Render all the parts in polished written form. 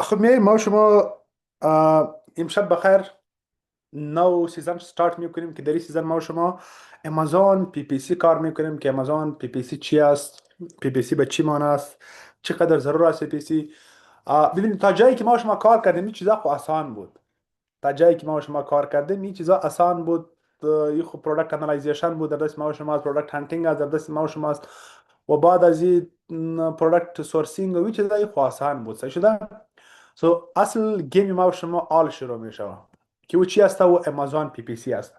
خب میایم ما و شما امشب بخیر نو سیزن ستارت میکنیم که در این سیزن ما و شما امازون پی پی سی کار میکنیم که امازون پی پی سی چی است، پی پی سی به چی معنی است، چقدر ضرور است پی پی سی. ببینید تا جایی که ما و شما کار کردیم این چیزا خب آسان بود. تا جایی که ما و شما کار کردیم این چیزا آسان بود. این خب پروداکت انالایزیشن بود در دست ما و شما، پروداکت هانتینگ از در دست ما و شماست و بعد از این پروداکت سورسینگ و این چیزا این خب آسان بود. صحیح شده. اصل گیم ما و شما آل شروع می شود که او چی است؟ و امازون پی پی سی است.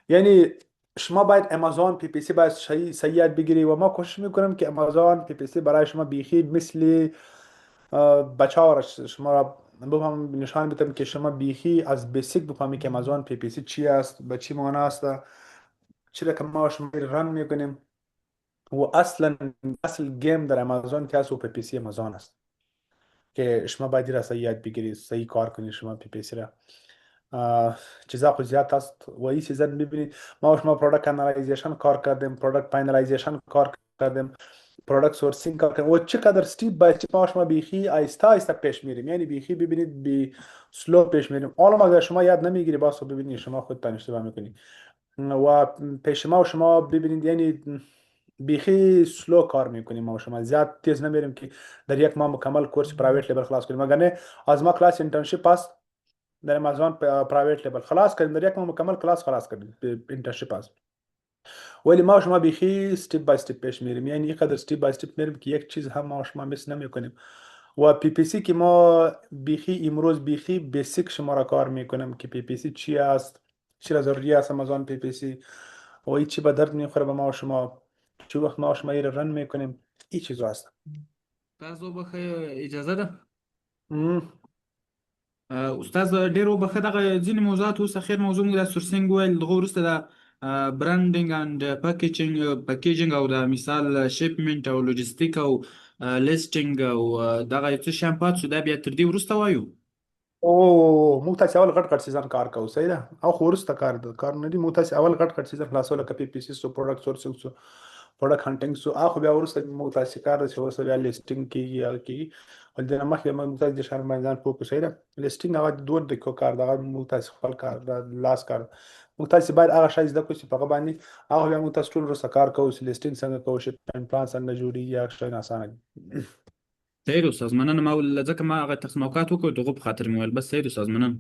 یعنی شما باید امازون پی پی سی باید صحیح یاد بگیری و ما کوشش میکنیم که امازون پی پی سی برای شما بیخی مثل بچه ها شما را بفهم نشان بدم که شما بیخی از بیسیک بفهمی که امازون پی پی سی چی است، به چی معنی است، چرا که ما و شما رن میکنیم. و اصلا اصل گیم در امازون که است و پی پی سی امازون است که شما باید را صحیح یاد بگیرید، صحیح کار کنید شما پی پی سی را. چیزا خود زیاد است و این سیزن ببینید ما و شما پروداکت انالایزیشن کار کردیم، پروداکت فاینالایزیشن کار کردیم، پروداکت سورسینگ کار کردیم و چقدر استیپ بای استیپ ما و شما بیخی آیسته آیسته پیش میریم. یعنی بیخی ببینید بی سلو پیش میریم. حالا اگر شما یاد نمیگیری باز ببینید شما خودتان اشتباه میکنید و پیش ما و شما ببینید یعنی بیخی سلو کار میکنیم. ما و شما زیاد تیز نمیریم که در یک ماه مکمل کورس پرایوت لیبل خلاص کنیم. اگر نه از ما کلاس انترنشیپ است در امازون پرایوت لیبل خلاص کردیم، در یک ماه مکمل کلاس خلاص کردیم انترنشیپ است. ولی ما و شما بیخی استیپ بای استیپ پیش میریم. یعنی اینقدر استیپ بای استیپ میریم که یک چیز هم ما و شما مس نمیکنیم. و پی پی سی که ما بیخی امروز بیخی بیسیک شما را کار میکنم که پی پی سی چی است، چرا ضروری است امازون پی پی سی و این چی به درد میخوره به ما و شما، چه وقت ما و شما رن میکنیم. این چیزا هست. استاد وبخښه، اجازه ده. مم. استاد ډیر وبخښه، دغه ځینې موضوعات اوس اخر موضوع موږ د سورسینګ ویل، دغه وروسته د برانډینګ اند پیکیجینګ او د مثال شیپمنټ او لوجستیک او لیسټینګ او دغه څه شیان پات شو، دا بیا تر دې وروسته وایو. او موږ تاسو اول غټ غټ سیزن کار کوو. صحیح ده. او خو وروسته کار نه دی. موږ تاسو اول غټ غټ سیزن خلاصو لکه پی پی سی سو، پروډکټ سورسینګ سو، پروډکټ هانټینګ سو. اخو بیا وروسته موږ تاسو کار چې وروسته بیا لیسټینګ کیږي یا کیږي. ول د مخکې موږ تاسو د شهر میدان پوکو. صحیح ده. لیسټینګ هغه دوه د کو کار دا موږ تاسو خپل کار دا لاس کار. موږ تاسو باید هغه شای زده کوئ چې په هغه باندې هغه بیا موږ تاسو ټول وروسته کار کوو چې لیسټینګ څنګه کوو، شپ پلان څنګه جوړیږي، هغه شای اسانه دي. صحیح ده استاد، مننه. ما ول ځکه ما هغه تسموکات وکړو دغه په خاطر مې ویل. بس صحیح ده استاد، مننه.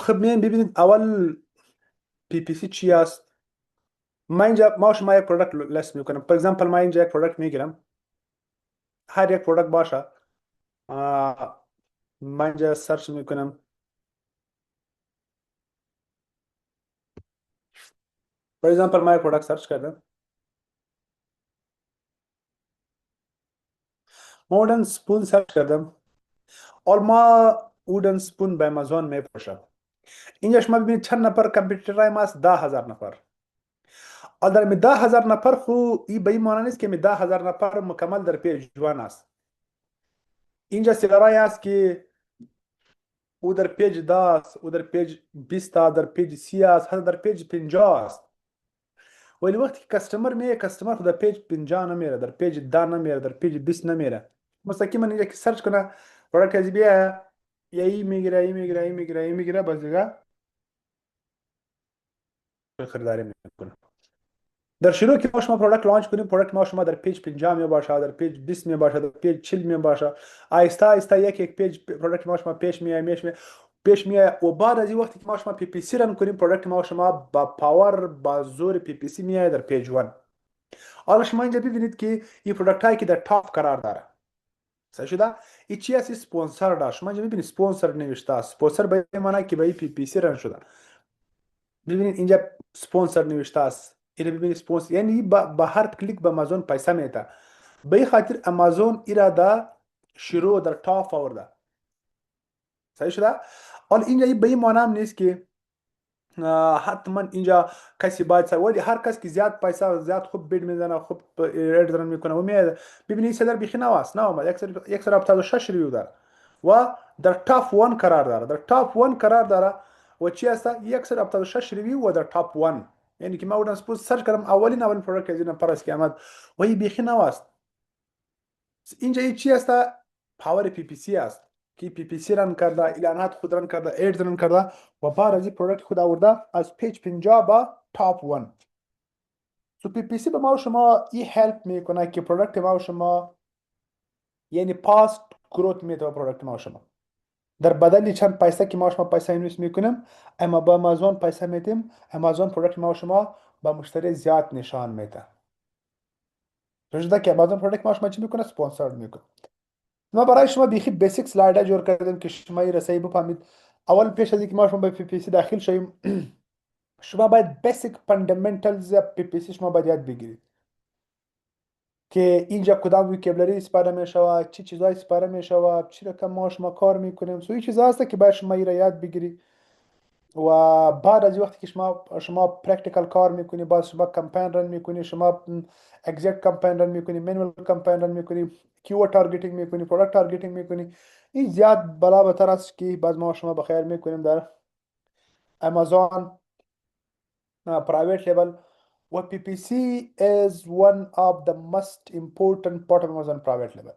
خب ببینید اول پی پی سی چی است. ما اینجا ما شما یک پروداکت لیست میکنم. فور اگزامپل ما اینجا یک پروداکت میگیرم، هر یک پروداکت باشه. من اینجا سرچ میکنم. فور اگزامپل ما یک پروداکت سرچ کردم، ما وودن سپون سرچ کردم. اور ما وودن سپون به امازون میفروشم. اینجا شما ببینید چند نفر کامپیوتر ما است؟ 10,000 نفر. اور در 10,000 نفر خو این به این معنی نیست که 10,000 نفر مکمل در پیج وان است. اینجا سیلرای است که او در پیج 10 است، او در پیج 20 است، در پیج 30 است، حتی در پیج 50 است. ولی وقتی که کستمر میه، کستمر خود در پیج 50 نمیره، در پیج 10 نمیره، در پیج 20 نمیره. مستقیما اینجا که سرچ کنه پروداکت از بیا یا ای میگیره، ای میگیره، ای میگیره، ای میگیره، بس دیگه خریداری میکنه. در شروع که ما شما پروداکت لانچ کنیم، پروداکت ما شما در پیج 50 می باشه، در پیج 20 می باشه، در پیج 40 می باشه. آیسته آیسته یک یک پیج پروداکت ما شما پیش میاد پیش میاد و بعد از این وقتی که ما شما پی پی سی رن کنیم، پروداکت ما شما با پاور با زور پی پی سی میاد در پیج 1. حالا شما اینجا ببینید که این پروداکت هایی که در تاپ قرار داره، صحیح شده. این چی است؟ اسپانسر داشت. شما اینجا ببینید اسپانسر نوشته است. اسپانسر به این معنی که به این پی پی سی رن شده. ببینید اینجا اسپانسر نوشته است. اینو ببینید اسپانسر، یعنی با هر کلیک به امازون پیسه میده. به این خاطر امازون ایرا دا شروع در تاپ آورده. صحیح شده. حالا اینجا به این معنی هم نیست که حتما اینجا کسی باید ولی هر کس که زیاد پیسه زیاد خوب بیل میزنه، خوب ارد میکنه و میاد. ببینید صدر بیخی نواست نه اومد 176 ریویو داره و در تاپ 1 قرار داره. در تاپ 1 قرار داره و چی هست؟ 176 ریویو و در تاپ 1. یعنی که ما اونم سپوز سرچ کردم اولین پروداکت که از این پرس که آمد و این بیخی نواست. اینجا این چی است؟ پاور پی پی سی است که پی پی سی رن کرده، اعلانات خود رن کرده، ایدز رن کرده و بعد از این پروداکت خود آورده از پیج 50 با تاپ 1. سو پی پی سی به ما و شما این هلپ میکنه که پروداکت ما و شما یعنی پاست گروت میده پروداکت ما و شما. در بدل چند پیسه که ما و شما پیسه اینوست میکنیم، اما با آمازون پیسه میدیم، آمازون پروداکت ما و شما با مشتری زیاد نشان میده. رشده که آمازون پروداکت ما و شما چی میکنه؟ سپانسر میکنه. ما برای شما بیخی بیسیک سلاید جور کردیم که شما این رسایی بفهمید. اول پیش از اینکه ما شما به پی پی سی داخل شویم شما باید بیسیک فاندامنتالز پی پی سی شما باید یاد بگیرید که اینجا کدام وکابلری استفاده می شود، چی چیزایی استفاده می شود، چی رقم ما شما کار میکنیم. سو این چیزا هست که باید شما این را یاد بگیرید و بعد از وقتی که شما پرکتیکال کار میکنی، باز شما کمپین رن میکنی، شما اگزیکت کمپین رن میکنی، مینوال کمپین رن میکنی، کیورد تارگتینگ میکنی، پروداکت تارگتینگ میکنی. این زیاد بلا بهتر است که باز ما شما بخیر میکنیم در امازون private label و پی پی سی is one of the most important part of Amazon private label.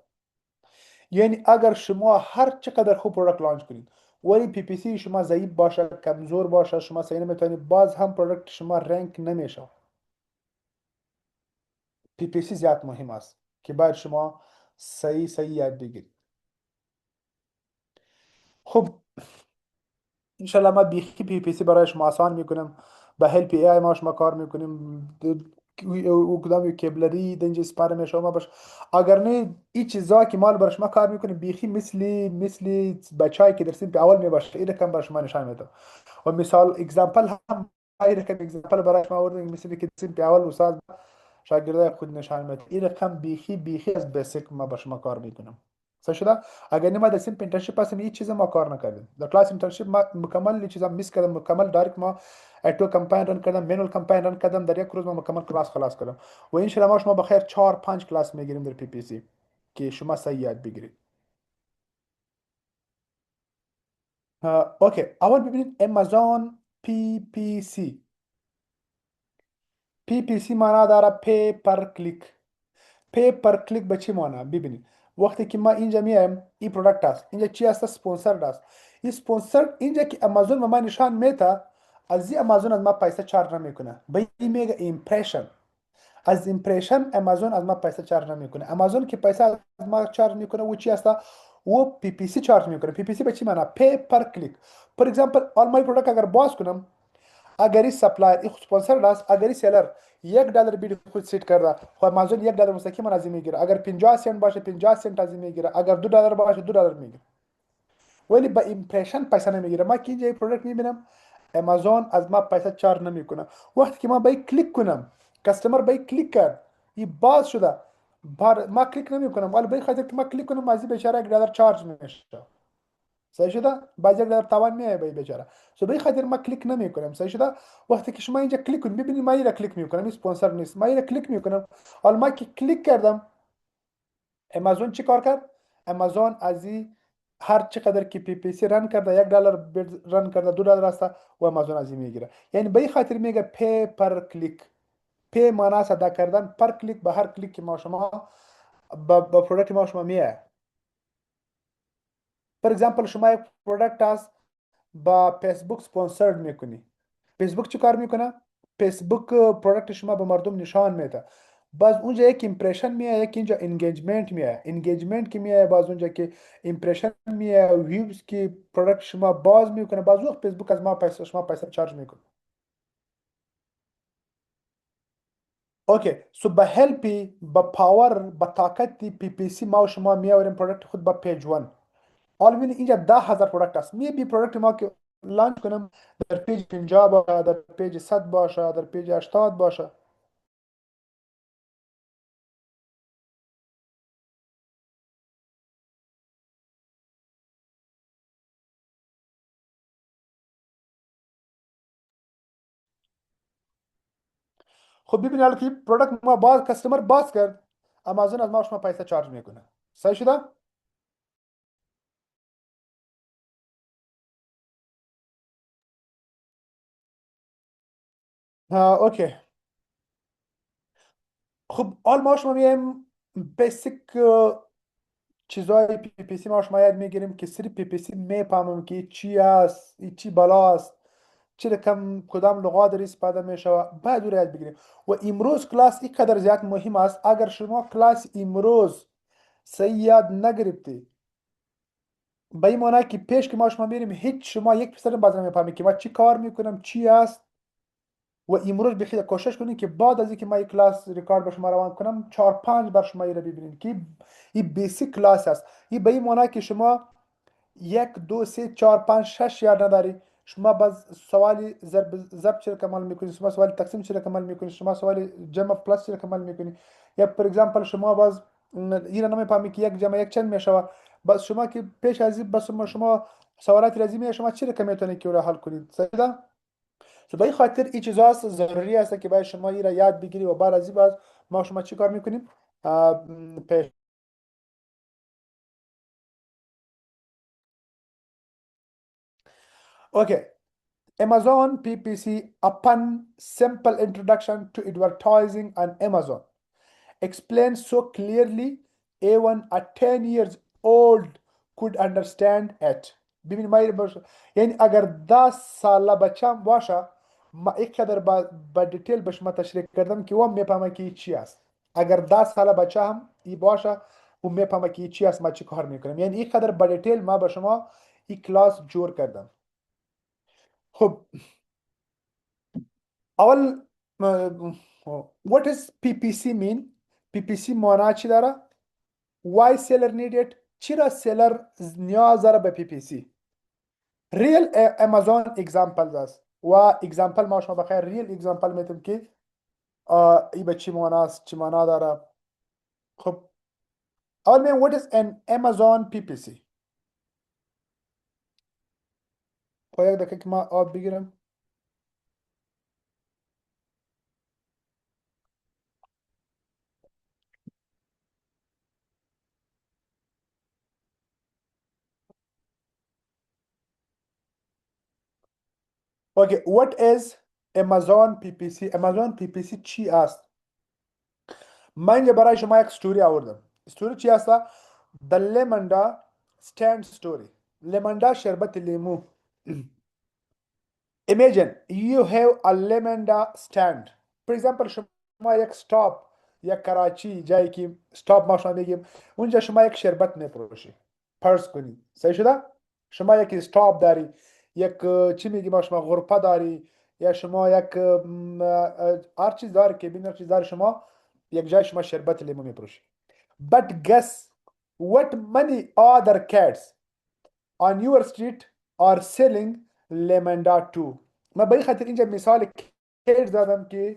یعنی اگر شما هر چقدر خوب پروداکت لانچ کنید ولی پی پی سی شما ضعیف باشه، کمزور باشه، شما صحیح نمیتونید، باز هم پروداکت شما رنک نمیشه. پی پی سی زیاد مهم است که باید شما صحیح یاد بگیرید. خب انشالله ما بیخی پی پی سی برای شما آسان میکنم، با هلپ ای آی ما شما کار میکنیم و کدام کیبلری دنج سپاره می شما باش. اگر نه این چیزا که مال برای شما کار میکنیم بیخی مثل بچه‌ای که در سیم اول می باشه این رقم برای شما نشان میده. و مثال اگزمپل هم این رقم اگزمپل برای شما آوردیم مثل که سیم اول استاد شاگردای خود نشان میده. این رقم بیخی از بیسیک ما با شما کار میکنم. صحیح شده؟ اگر ما در سیم اینترنشیپ هستیم این چیز ما کار نکردیم. در کلاس اینترنشیپ ما مکمل این چیزا میس کردم، مکمل دایرکت ما اتو کمپین رن کردم، مینول کمپین رن کردم، در یک روز ما مکمل کلاس خلاص کردم. و ان شاء الله ما شما بخیر 4 5 کلاس میگیریم در پی پی سی که شما صحیح یاد بگیرید. اوکی اول ببینید امازون پی پی سی. پی پی سی معنا داره پی پر کلیک. پی پر کلیک به چی معنی؟ ببینید وقتی که ما اینجا میایم این پروداکت است، اینجا چی است؟ اسپانسرد است. این اسپانسر اینجا که امازون به ما نشان میده، از این امازون از ما پیسه چارج نمیکنه، به این میگه ایمپرشن. از ایمپرشن امازون از ما پیسه چارج نمیکنه. امازون که پیسه از ما چارج میکنه و چی است؟ و پی پی سی چارج میکنه. پی پی سی به چی معنی؟ پی پر کلیک. فور ایگزامپل آل مای پروداکت اگر باز کنم، اگر این سپلایر این اسپانسر است، اگر این سیلر $1 بیل خود سیت کرده خب امازون $1 مستقیما از این میگیره. اگر 50 سنت باشه 50 سنت از این میگیره، اگر $2 باشه $2 میگیره، ولی با ایمپرشن پیسه نمیگیره. ما که اینجا این پروداکت میبینم امازون از ما پیسه چارج نمیکنه. وقتی که ما به کلیک کنم، کستمر به کلیک کرد این باز شده، ما کلیک نمیکنم ولی به خاطر که ما کلیک کنم از این بیچاره $1 چارج میشه. صحیح شده؟ بعضی در توان میایه به بیچاره. سو به خاطر ما کلیک نمیکنم. صحیح شده؟ وقتی که شما اینجا کلیک کنید ببینید ما اینجا کلیک میکنم، این اسپانسر نیست، ما اینجا کلیک میکنم. حالا ما که کلیک کردم امازون چی کار کرد؟ امازون از این هر چقدر که پی پی سی رن کرده $1 رن کرده $2 است و امازون از این میگیره. یعنی به خاطر میگه پی پر کلیک. پی معنی ادا کردن، پر کلیک به هر کلیک که ما شما با پروداکت ما شما میایه. فور ایگزامپل شما یک پروداکت است با فیسبوک سپانسرد میکنی. فیسبوک چی کار میکنه؟ فیسبوک پروداکت شما به مردم نشان میده. باز اونجا یک ایمپرشن میاد، یک اینجا انگیجمنت میاد. انگیجمنت که میاد باز اونجا که ایمپرشن میاد، ویوز که پروداکت شما باز میکنه، باز وقت فیسبوک از ما پیسه شما پیسه چارج میکنه. اوکی سو با هلپی با پاور با طاقت پی پی سی ما و شما میآوریم پروداکت خود با پیج 1. حالا ببینید اینجا 10,000 پروداکت است. می بی پروداکت ما که لانچ کنم در پیج 50 باشه، در پیج 100 باشه، در پیج 80 باشه. خب ببینید حالا که پروداکت ما باز کستمر باز کرد، امازون از ما شما پیسه چارج میکنه. صحیح شده؟ اوکی. خب حال ما شما میایم بیسیک چیزای پی پی سی ما شما یاد میگیریم که سری پی پی سی میفهمم که چی است، این چی بلا است، چی رقم کدام لغات داری استفاده میشه، بعد او را یاد بگیریم. و امروز کلاس اینقدر زیاد مهم است، اگر شما کلاس امروز صحیح یاد نگرفتی، به این معنی که پیش که ما شما میریم هیچ شما یک پسر باز نمیفهمی که ما چی کار میکنم چی است. و امروز بخیر کوشش کنید که بعد از اینکه ما یک کلاس ریکارد به شما روان کنم 4 5 بار شما این رو ببینید که این بیسیک کلاس است. این به این معنی که شما 1 2 3 4 5 6 یاد نداری، شما باز سوالی ضرب چرا کمال میکنید، شما سوالی تقسیم چرا کمال میکنید، شما سوالی جمع پلاس چرا کمال میکنید. یا پر اگزامپل شما باز این رو نمیفهمی که یک جمع یک چند میشه، بس شما که پیش از این بس شما سوالات رزمی شما چرا کم میتونید که او را حل کنید. صحیح؟ تو به این خاطر این چیزا ضروری است که باید شما این را یاد بگیری و بعد از این باز ما شما چی کار میکنیم پیش. اوکی. Amazon PPC, upon simple introduction to advertising on Amazon, explains so clearly even a 10 years old could understand it. ببین ما یعنی اگر 10 ساله بچم باشه ما اینقدر با دیتیل بهش ما تشریح کردم که او میفهمه که چی است. اگر 10 ساله بچه هم ای باشه او میفهمه که چی است، ما چی کار میکنم. یعنی اینقدر با دیتیل ما به شما این کلاس جور کردم. خب اول what is PPC mean؟ PPC معنا چی داره؟ why seller need it؟ چرا سیلر نیاز داره به PPC؟ real Amazon examples است و example ما شما بخیر real example میتونم که ای به چی معنا است، چی معنا داره. خب اول میگم what is an Amazon PPC؟ خب یک دقیقه که ما آب بگیرم. اوکی what is Amazon PPC؟ Amazon PPC چی است؟ من اینجا برای شما یک ستوری آوردم. ستوری چی است؟ The Lemanda stand story. Lemanda شربت لیمو. Imagine you have a Lemanda stand. For example شما یک stop یک کراچی جایی که stop ما شما میگیم اونجا شما یک شربت میفروشی. فرض کنید صحیح شده؟ شما یک stop داری، یک چی میگیم ما شما غرفه داری، یا شما یک هر چیز داری که بین هر چیز داری، شما یک جای شما شربت لیمو میفروشی. But guess what many other cats on your street are selling lemon too. من به این خاطر اینجا مثال کیس دادم که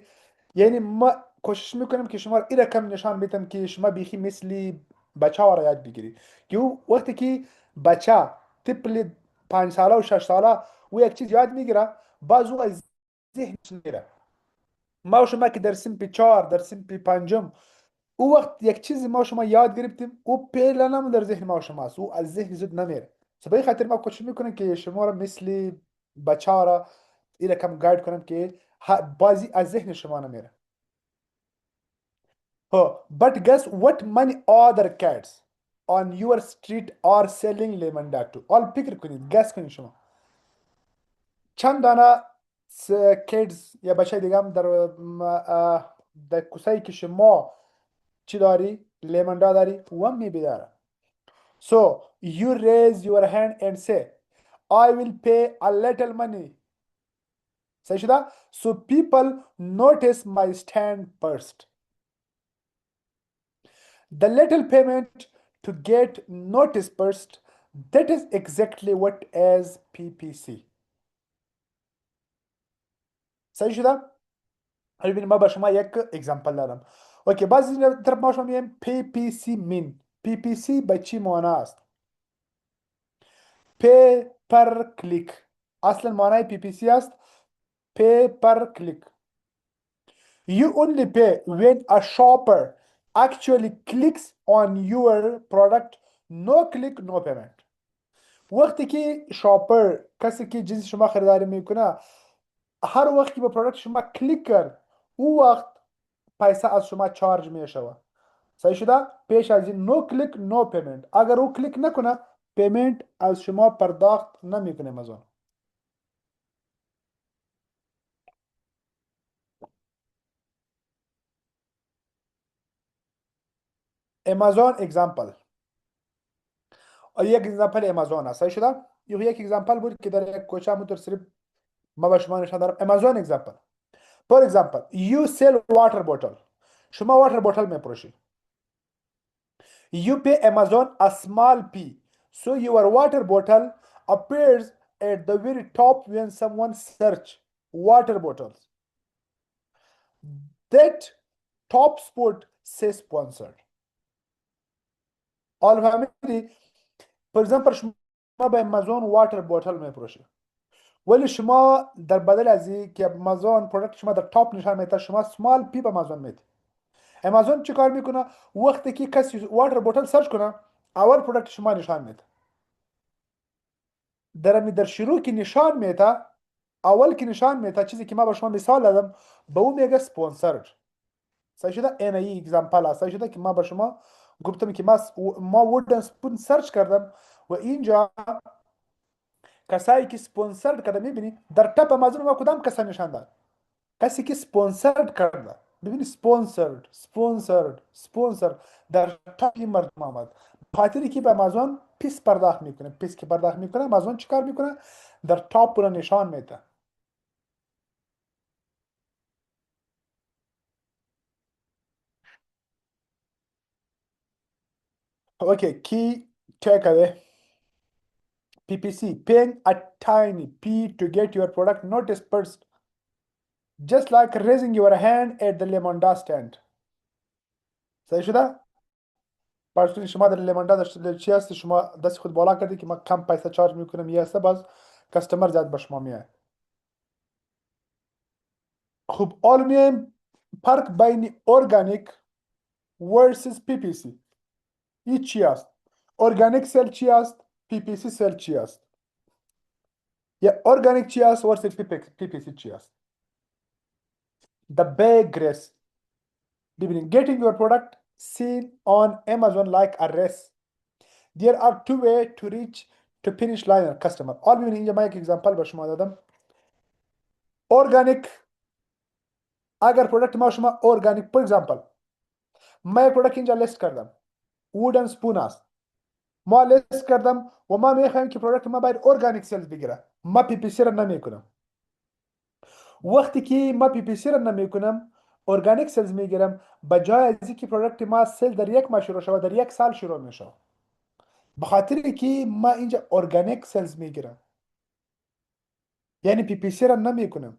یعنی ما کوشش میکنم که شما این رقم نشان بدم که شما بیخی مثلی بچه ها را یاد بگیری که او وقتی که بچه طفل 5 ساله و 6 ساله او یک چیز یاد میگیره باز او از ذهنش میره. ما و شما که در سن 4 در سن 5 او وقت یک چیزی ما شما یاد گرفتیم او پیلنم در ذهن ما شما است، او از ذهن زود نمیره. به این خاطر ما کوشش میکنیم که شما را مثل بچه ها را این کم گاید کنم که بازی از ذهن شما نمیره. But guess what many other cats on your street are selling lemon too. حال فکر کنید گس کنید شما چند دانه کیدز یا بچه دیگه هم در کسایی که شما چی داری؟ لیمندا داری و هم میبیداره. So you raise your hand and say I will pay a little money. صحیح شده؟ So people notice my stand first. The little payment to get notice first. That is exactly what is PPC. صحیح شده؟ حالا ببینیم ما به شما یک اگزامپل دارم. اوکی بعضی طرف ما شما میگیم PPC مین. PPC به چی معنی است؟ pay per click. اصلا معنی PPC است pay per click. You only pay when a shopper actually clicks on your product. No click no payment. وقتی که شاپر کسی که جنس شما خریداری میکنه هر وقت که به پروداکت شما کلیک کرد او وقت پیسه از شما چارج می شود. صحیح شده؟ پیش از این نو کلیک نو پیمنت. اگر او کلیک نکنه پیمنت از شما پرداخت نمیکنه امازون. امازون اگزامپل، یک اگزامپل امازون است. صحیح شده؟ یک اگزامپل بود که در یک کوچه همونطور صرف ما به شما نشان دارم. امازون اگزامپل. For example, you sell water bottle. شما water bottle میفروشی. You pay Amazon a small fee. So your water bottle appears at the very top when someone search water bottles. That top spot says sponsored. All family, for example شما به امازون واتر بوتل میفروشی، ولی شما در بدل از این که امازون پروداکت شما در تاپ نشان میده شما سمال پی به امازون میده. امازون چی کار میکنه؟ وقتی که کسی واتر بوتل سرچ کنه اول پروداکت شما نشان میده. در شروع که نشان میده، اول که نشان میده چیزی که ما به شما مثال دادم به اون میگه سپانسرد. صحیح شده؟ این ای اگزامپل است. صحیح شده که ما به شما گفتم که ما وودن سپون سرچ کردم و اینجا کسایی که سپانسرد کرده میبینی در تپ امازون ما کدام کسا نشان داد؟ کسی که سپانسرد کرده. ببینی سپانسرد در تاپ این مردم آمد. خاطری که به امازون پیس پرداخت میکنه. پیس که پرداخت میکنه امازون چیکار میکنه؟ در تاپ رو نشان میده. Okay, key takeaway. PPC, paying a tiny fee to get your product noticed first, just like raising your hand at the lemonade stand. صحیح شده؟ فرض شما در لیموناد چی هست شما دست خود بالا کردی که من کم پیسه چارج میکنم یه هسته باز کستمر زیاد به شما میاد. خب حالا میایم فرق بین ارگانیک ورسس پی پی سی. این چی است؟ ارگانیک سل چی است؟ پی پی سی سل چی است؟ یا ارگانیک چی است ورسس پی پی سی چی است؟ The big race. ببینید getting your product seen on Amazon like a race. There are two way to reach to finish line customer. حالا ببینید اینجا من یک اگزامپل به شما دادم. ارگانیک اگر پروداکت ما شما ارگانیک فور اگزامپل ما یک پروداکت اینجا لیست کردم وودن سپون است ما لیست کردم و ما میخوایم که پروداکت ما باید ارگانیک سلز بگیره ما پی پی سی را نمیکنم وقتی که ما پی پی سی را نمیکنم ارگانیک سلز میگیرم بجای از اینکه پروداکت ما سل در یک ماه شروع شود در یک سال شروع میشه به خاطر که ما اینجا ارگانیک سلز میگیرم یعنی پی پی سی را نمیکنم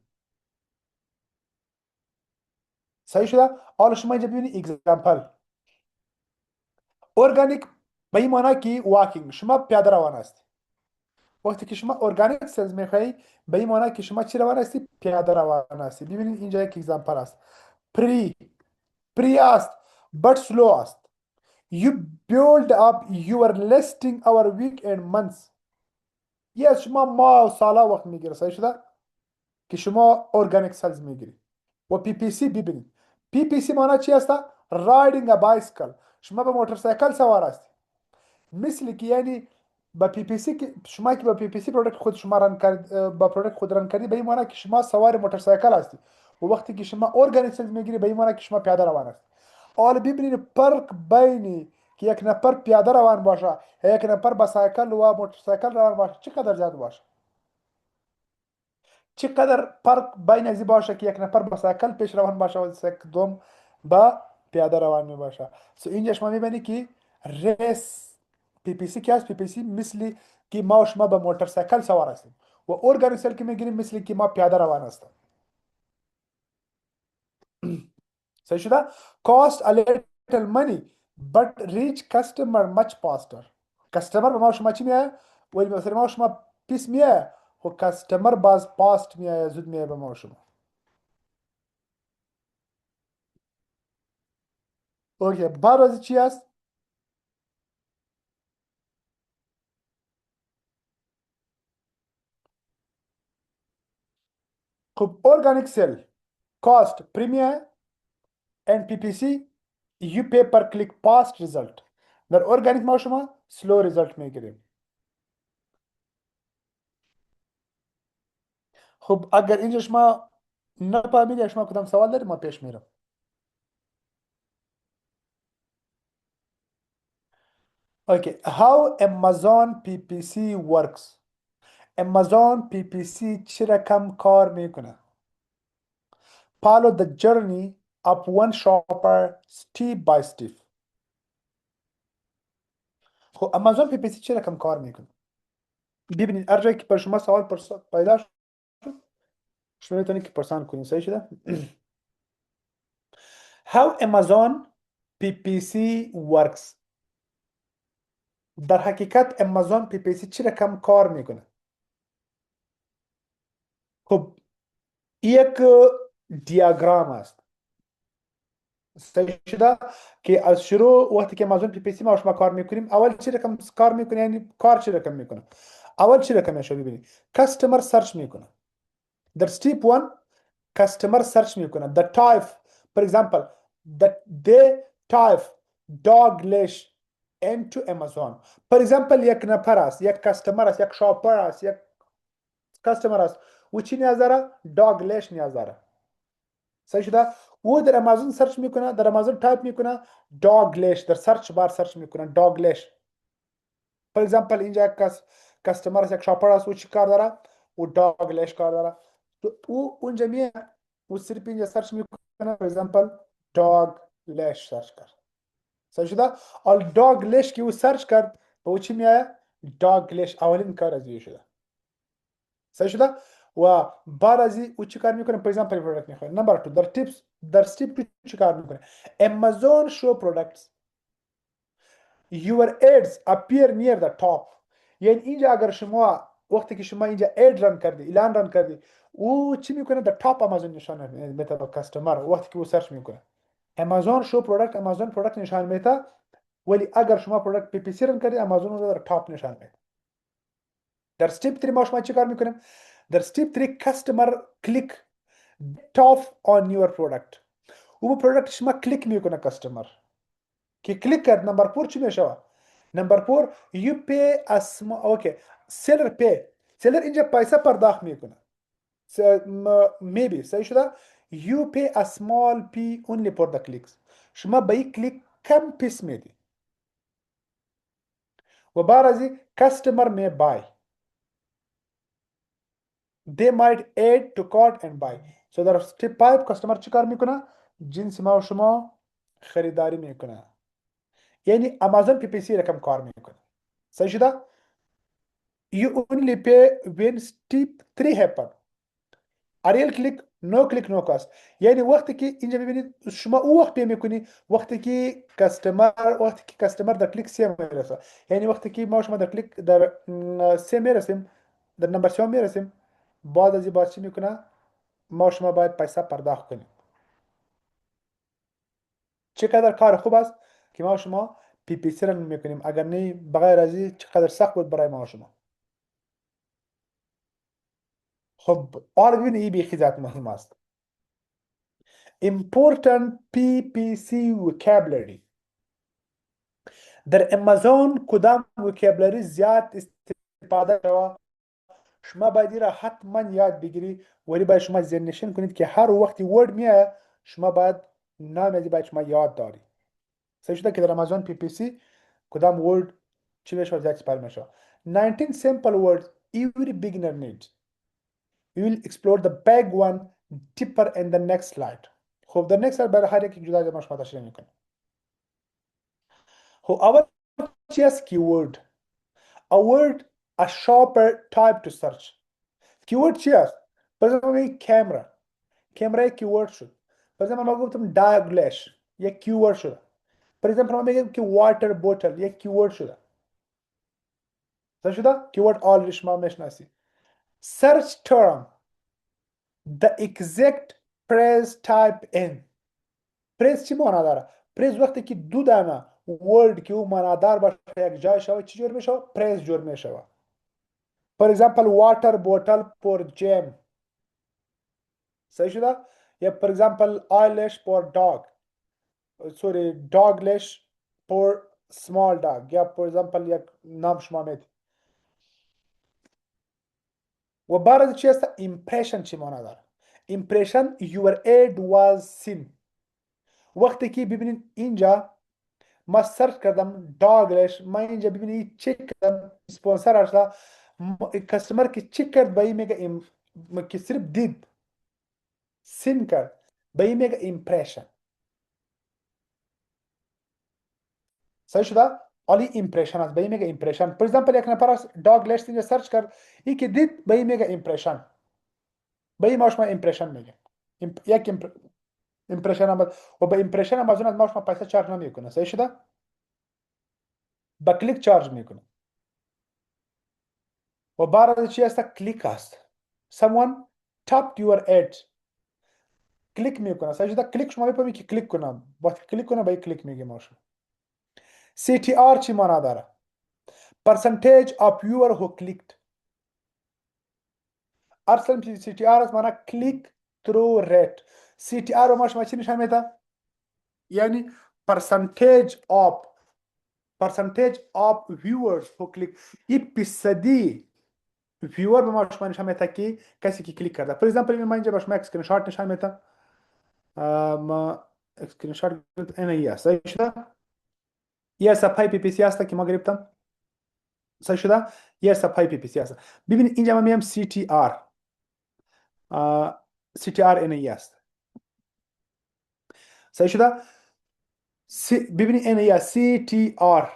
صحیح شده حالا شما اینجا ببینید اگزامپل ارگانیک به این معنی که واکینگ شما پیاده روان است وقتی که شما ارگانیک سلز میخوایی به این معنی که شما چی روان هستی پیاده روان هستی ببینید اینجا یک اگزامپل است پری است but slow است you build up your listing our week and months yes شما ماه و ساله وقت میگیره صحیح شده که شما ارگانیک سلز میگیری و پی پی سی ببینید پی پی سی معنی چی است رایدینگ ا بایسکل شما به موتورسایکل سوار هستی مثل که یعنی با پی پی سی که شما که با پی پی سی پروداکت خود شما ران کرد با پروداکت خود ران کردی به این معنی که شما سوار موتورسایکل هستی و وقتی که شما ارگانیک میگیری به این معنی که شما پیاده روان هستی حالا ببینید فرق بین که یک نفر پیاده روان باشه یک نفر با سایکل و موتورسایکل روان باشه چقدر زیاد باشه چقدر فرق بین از باشه که یک نفر با سایکل پیش روان باشه و دوم با پیاده روان می باشه سو اینجا شما میبینید که ریس پی پی سی که هست پی پی سی مثل که ما و شما به موتورسایکل سوار هستیم و ارگانیسل که میگیریم مثل که ما پیاده روان هستیم صحیح شده cost a little money but reach customer much faster کستمر به ما و شما چی میاد ولی مثلا ما و شما پیس میاد و کستمر باز پاست میاد زود میاد به ما و شما اوکی بعد از چی هست خب organic sale cost premium and PPC you pay per click past result در organic ما شما slow result میگیریم. خب اگر اینجا شما نفهمیدی شما کدام سوال دارید ما پیش میرم. Okay, how Amazon PPC works. Amazon PPC چه رقم کار میکنه؟ Follow the journey of one shopper step by step. خب Amazon PPC چه رقم کار میکنه؟ ببینید هر جایی که بر شما سوال پیدا شد شما میتونید که پرسان کنید. صحیح شده؟ How Amazon PPC works. در حقیقت Amazon PPC چه رقم کار میکنه؟ خب یک دیاگرام است. صحیح شده که از شروع وقتی که امازون پی پی سی ما شما کار میکنیم اول چه رقم کار میکنه، یعنی کار چه رقم میکنه. اول چه رقم میشه ببینید کاستمر سرچ میکنه. در step 1 کاستمر سرچ میکنه the type for example that they type dog leash into Amazon. for example یک نفر است، یک کاستمر است، یک شاپر است، یک کاستمر است و چی نیاز داره؟ dog leash نیاز داره. صحیح شده؟ او در امازون سرچ میکنه، در امازون تایپ میکنه dog leash، در سرچ بار سرچ میکنه dog leash. for example اینجا یک کاستمر است، یک شاپر است، او چی کار داره؟ او dog leash کار داره. او اونجا میه او صرف اینجا سرچ میکنه for example dog leash سرچ کرد. صحیح شده؟ all dog leash که او سرچ کرد به او چی میایه؟ dog leash اولین کار از او شده. صحیح شده؟ و بعد از او چی کار میکنه؟ for example پروداکت میخواد. نمبر 2 در tips در step 2 چی کار میکنه؟ Amazon show products your ads appear near the top. یعنی اینجا اگر شما وقتی که شما اینجا اد رن کردی، اعلان رن کردی، او چی میکنه؟ در ٹاپ امازون نشان میده به کاستمر وقتی که او سرچ میکنه. امازون شو پروداکت، امازون پروداکت نشان میده، ولی اگر شما پروداکت پی پی سی رن کردی امازون رو در ٹاپ نشان میده. در step 3 ما شما چی کار میکنیم؟ در step 3 customer click top on your product. او پروداکت شما کلیک میکنه کاستمر که کلیک کرد. نمبر 4 چی میشه؟ نمبر 4 you pay a small okay seller pay. seller اینجا پیسه پرداخت میکنه. maybe صحیح شده؟ you pay a small fee only for the clicks. شما به این کلیک کم پیس میدی و بعد از این customer may buy. they might add to cart and buy. so در step 5 کاستمر چی کار میکنه؟ جنس ما و شما خریداری میکنه. یعنی امازون پی پی سی رقم کار میکنه. صحیح شده؟ you only pay when step 3 happen. a real click no click no cost. یعنی وقتی که اینجا ببینید شما او وقت پی میکنی وقتی که کاستمر در کلیک 3 میرسه. یعنی وقتی که ما شما در کلیک در 3 میرسیم، در نمبر 3 میرسیم، بعد از این باید چی میکنه؟ ما شما باید پیسه پرداخت کنیم. چقدر کار خوب است که ما شما پی پی سی رن میکنیم، اگر نه بغیر از این چقدر سخت بود برای ما شما. خب حالا ببینید این بیخی ذات مهم است. important PPC vocabulary. در امازون کدام vocabulary زیاد استفاده شده؟ شما باید را حتما یاد بگیری، ولی باید شما ذهن نشین کنید که هر وقتی ورد میاد شما باید نام از باید شما یاد داری. صحیح شده که در امازون پی پی سی کدام ورد چی بشه زیاد استفاده میشه. 19 simple words every beginner needs. We will explore the big one deeper in the next slide. خب در next slide برای هر یک جدا ما شما تشریح میکنیم. خب اول چی است keyword؟ A word a shopper type to search. keyword چی است؟ مثلا میگم کامera یک keyword شد. مثلا ما گفتم dog leash یک keyword شد. مثلا ما میگم که water bottle یک keyword شده. صحیح شده؟ keyword all شما میشناسی. search term the exact phrase type in. phrase چی معنا داره؟ phrase وقتی که دو دانه word که او معنادار باشه یک جای شوه چی جور میشه؟ phrase جور میشه. for example water bottle for jam. صحیح شده؟ یا پر اگزامپل آیلش فور داگ، سوری داگلش فور small dog، یا پر اگزامپل یک نام شما میدید. و بعد از چی هست؟ ایمپرشن چی معنی داره؟ ایمپرشن your ad was seen. وقتی که ببینید اینجا ما سرچ کردم داگلش، ما اینجا ببینید چک کردم اسپانسر اشلا، کستمر که چک کرد به این میگه که صرف دید سین کرد به این میگه ایمپرشن. صحیح شده؟ عالی ایمپرشن است، به این میگه ایمپرشن. پر ایگزامپل یک نفر از داگلش اینجا سرچ کرد، این که دید به این میگه ایمپرشن، به این ما ایمپرشن میگه. یک ایمپرشن هم و به ایمپرشن هم از اون از ما پیسه چارج نمیکنه. صحیح شده؟ با کلیک چارج میکنه. و بعد از چی هست؟ کلیک است. someone tapped your ad، کلیک میکنه. صحیح شده؟ کلیک شما میفهمید که کلیک کنم، وقتی کلیک کنم به این کلیک میگه ما شما. CTR چی معنی داره؟ percentage of viewer who clicked. اصلا CTR از معنی کلیک through rate. CTR رو ما شما چی نشان میده؟ یعنی percentage of viewers who click. این فیصدی ویور به ما شما نشان میده که کسی که کلیک کرده. فور ایگزامپل من اینجا به شما اسکرین شات نشان میدم. ما اسکرین شات این است. صحیح شده؟ یه صفحه پی پی سی هست که ما گرفتم. صحیح شده؟ یه صفحه پی پی سی هست. ببینید اینجا ما میام سی تی آر. سی تی آر این است. صحیح شده؟ ببینید این است سی تی آر.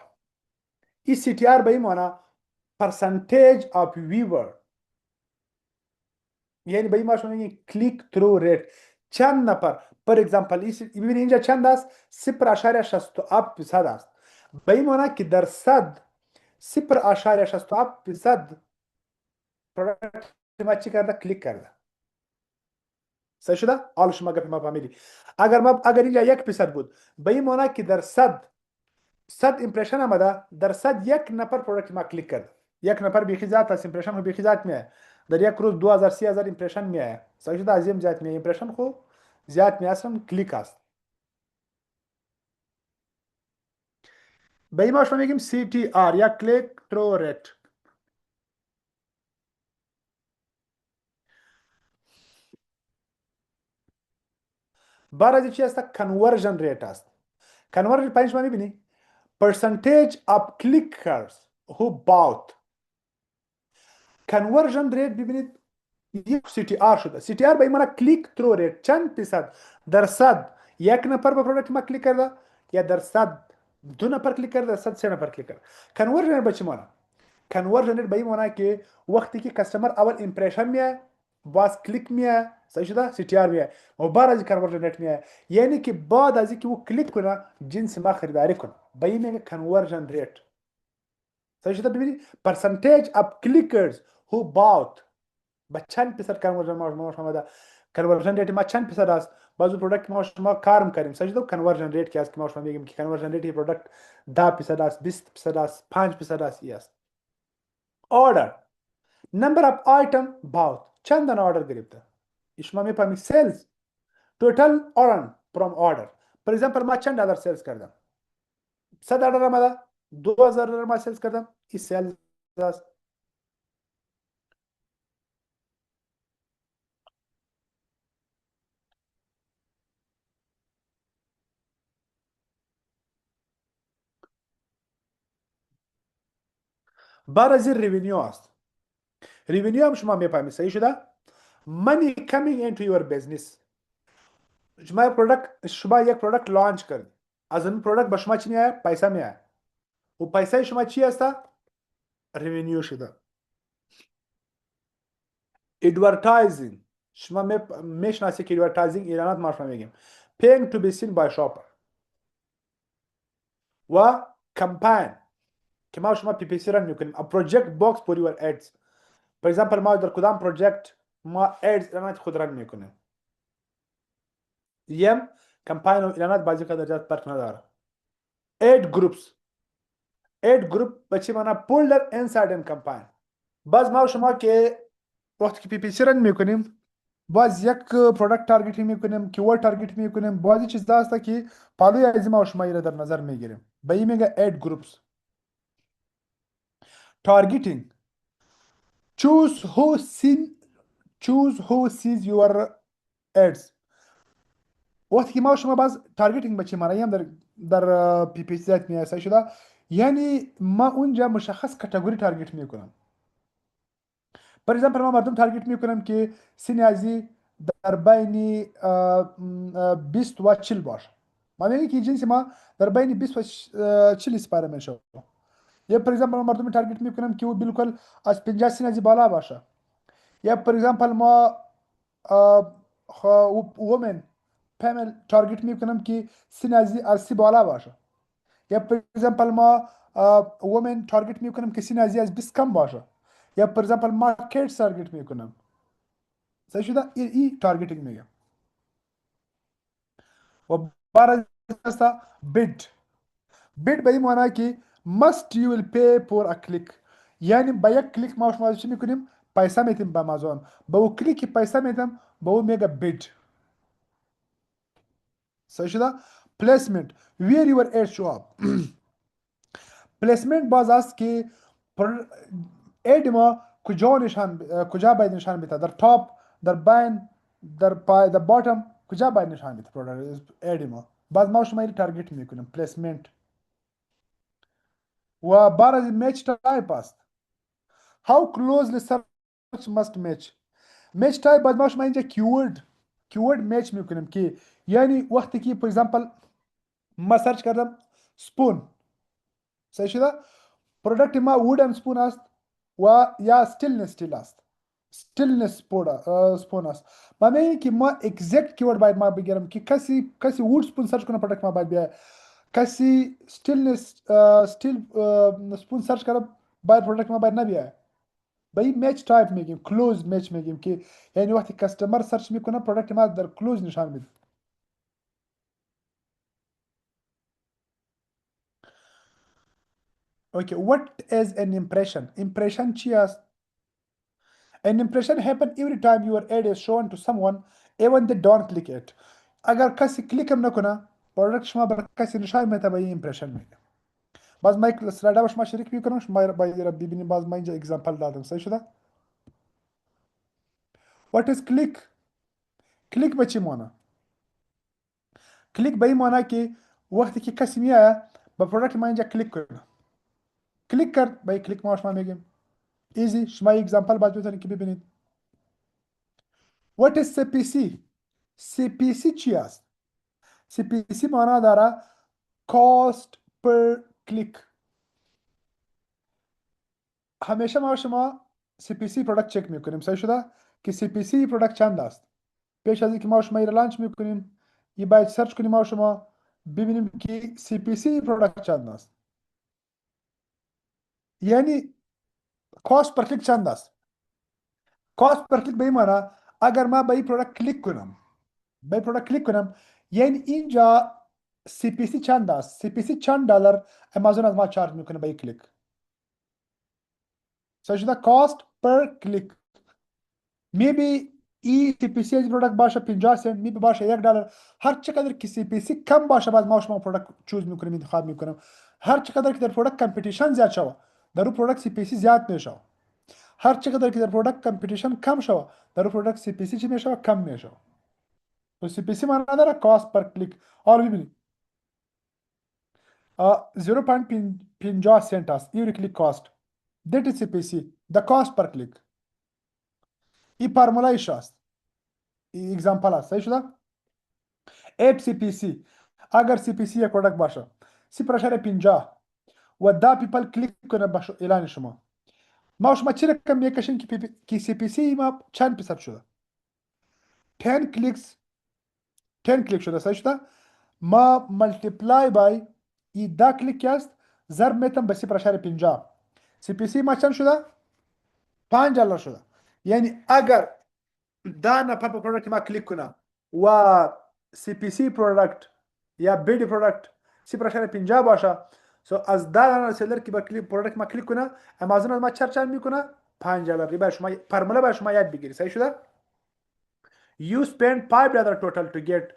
این سی تی آر به این معنی percentage of viewer، یعنی به این معنی شما میگین کلیک ترو ریت. چند نفر پر اگزامپل ببینید اینجا چند است؟ 0.67% است. به این معنی که درصد 0.67% پروداکت ما چی کرده؟ کلیک کرده. صحیح شده؟ حالا شما گپ ما فهمیدی. اگر اینجا 1% بود، به این معنی که درصد 100 ایمپرشن آمده، درصد یک نفر پروداکت ما کلیک کرد. یک نفر بیخی زیاد است، ایمپرشن خو بیخی زیاد میه. در یک روز 2000 3000 ایمپرشن میه. صحیح شده؟ ازیم زیاد میه ایمپرشن خو زیاد میه، اصلا کلیک است. به این ما شما میگیم CTR یا کلیک ترو ریت. بعد از چی است؟ کنورژن ریت است. کنورژن پنج ما میبینی percentage of clickers who bought. کنورژن ریت ببینید یک CTR شده. CTR به این معنی کلیک ترو ریت، چند درصد؟ درصد یک نفر به پروداکت ما کلیک کرده، یا درصد دو نفر کلیک کرده، درصد سه نفر کلیک کرده. کنورژن ریت به چی معنی؟ کنورژن ریت به این معنی که وقتی که کستمر اول ایمپرشن میه، باز کلیک میه، صحیح شده؟ سی تی آر میه و بعد از کنورژن ریت میه، یعنی که بعد از اینکه او کلیک کنه جنس ما خریداری کنه، به این میگه کنورژن ریت. صحیح شده؟ ببینید percentage of clickers who bought با چند درصد کنورژن ما شما ده. کنورژن ریت ما چند درصد است؟ بعضی پروداکت ما شما کار میکنیم. صحیح شده؟ کنورژن ریت که است که ما شما میگیم که کنورژن ریت پروداکت 10% است، 20% است، 5% است. ای است. order number of item bought، چند دانه آردر گرفته. شما میفهمید سیلز توتال earn from order. for example ما چند دلار سیلز کردم؟ 100 دلار آمده، 2000 دلار ما سیلز کردم. این سیلز است. بعد از این ریونیو است. ریونیو هم شما میفهمید. صحیح شده؟ money coming into your business. شما یک پروداکت لانچ کرد، از این پروداکت به شما چی میاد؟ پیسه میاد. و پیسه شما چی است؟ ریونیو شده. ادورتایزینگ شما میشناسید که ادورتایزینگ اعلانات ما شما میگیم paying to be seen by shopper. و کمپین که ما شما پی پی سی رن میکنیم. a project box for your ads. for example ما در کدام پروژکت ما ads اعلانات خود رن میکنیم. یم کمپین و اعلانات بعضی که درجات فرق نداره. ad group به چی معنی؟ puller inside in campaign. باز ما شما که وقتی که پی پی سی رن میکنیم باز یک پروداکت تارگت میکنیم، کیورد تارگت میکنیم. بازی چیزا هست که پالوی از ما و شما را در نظر میگیریم. به این میگه اد گروپس. تارگتینگ. choose who seen choose who sees your ads. وقتی که ما و شما باز تارگتینگ به چی معنی هم در پی پی سی می شده، یعنی ما اونجا مشخص کاتگوری تارگت میکنم. بر ایزامپل ما مردم تارگت میکنم که سن ازی در بین 20 و 40 باشه. ما میگه که جنس ما در بین 20 و 40 سپاره میشه. یا پر ایزامپل ما مردم تارگت میکنم که او بالکل از 50 سن ازی بالا باشه. یا پر ایزامپل ما وومن پامل تارگت میکنم که سن از 30 بالا باشه. یا پر ایزامپل ما وومن تارگت میکنم که سن از 20 کم باشه. یا پر ایزامپل ما کیدز تارگت میکنم. صحیح شده؟ ای تارگتینگ میگم. و برای هستا بید به این معنی که must you will pay for a click. یعنی با یک کلیک ما شما چی میکنیم؟ پیسه میتیم به امازون. با او کلیک پیسه میتیم، با او میگه بید. صحیح شده؟ placement where your ads show up. پلیسمنت باز است که اد ما کجا باید نشان بده؟ در تاپ، در بین، در پای، در باتم، کجا باید نشان بده پروداکت اد ما. باز ما شما تارگت میکنیم پلیسمنت. و بعد میچ تایپ است. how closely search must match. میچ تایپ باز ما شما اینجا کیورد میچ میکنیم که یعنی وقتی که فور ایگزامپل ما سرچ کردم سپون، صحیح شده؟ پروداکت ما وودن سپون است و یا stillness still است. stillness سپون است. ما میگیم که ما اگزکت کیورد باید ما بگیرم که کسی وود سپون سرچ کنه پروداکت ما باید بیاید. کسی still سپون سرچ کنه باید پروداکت ما باید نبیاید. به این میچ تایپ میگیم، کلوز میچ میگیم که یعنی وقتی کستمر سرچ میکنه پروداکت ما در کلوز نشان میده. اوکی what is an impression چی است؟ An impression happen every time your ad is shown to someone even they don't click it. اگر کسی کلیک هم نکنه پروداکت شما بر کسی نشان میده به این ایمپرشن میگه. باز ما یک اسلاید با شما شریک میکنم، شما باید ببینید. باز ما اینجا اگزامپل دادم. صحیح شده؟ what is کلیک به چی معنی؟ کلیک به این معنی که وقتی که کسی میاد با پروداکت ما اینجا کلیک کنه، کلیک کرد به کلیک ما شما میگیم ایزی. شما اگزامپل باید بزنید که ببینید. what is CPC چی است؟ CPC معنی داره cost per click. همیشه ما شما CPC پروداکت چک میکنیم. صحیح شده که CPC پروداکت چند است. پیش از اینکه ما شما را لانچ میکنیم یه باید سرچ کنیم ما شما ببینیم که CPC پروداکت چند است. یعنی کاست پر کلیک چند است. کاست پر کلیک به این معنی اگر ما به این پروداکت کلیک کنم یعنی اینجا CPC چند است. CPC چند دلار امازون از ما چارج میکنه به این کلیک. صحیح شده؟ کاست پر کلیک. میبی ای CPC از پروداکت باشه 50 سنت، میبی باشه $1. هر چقدر که CPC کم باشه باز ما شما پروداکت چوز میکنیم، انتخاب میکنیم. هر چقدر که در پروداکت کمپیتیشن زیاد شوه در اون پروداکت CPC زیاد میشه. هر چقدر که در پروداکت کمپیتیشن کم شوه در اون پروداکت CPC چی میشه؟ کم میشه. تو CPC معنی داره کاست پر کلیک. حالا ببینید 0.50 سنت است every click cost. that is CPC the cost per click. این فرمولایش است. این اگزامپل است. صحیح شده؟ CPC اگر CPC یک پروداکت باشه 0.50 و 10 پیپل کلیک کنه به اعلان شما، ما شما چی رقم میکشیم که CPC ما چند درصد شده؟ 10 کلیک شده. صحیح شده؟ ما ملتیپلای بای این 10 کلیک است ضرب میتم به 0.50. CPC ما چند شده؟ $5 شده. یعنی اگر 10 نفر به پروداکت ما کلیک کنه و CPC پروداکت یا بیدی پروداکت 0.50 باشه، سو از 10 دانه سیلر که به پروداکت ما کلیک کنه امازون از ما چند میکنه؟ $5. باید شما فرموله باید شما یاد بگیرید. صحیح شده؟ You spend $5 total to get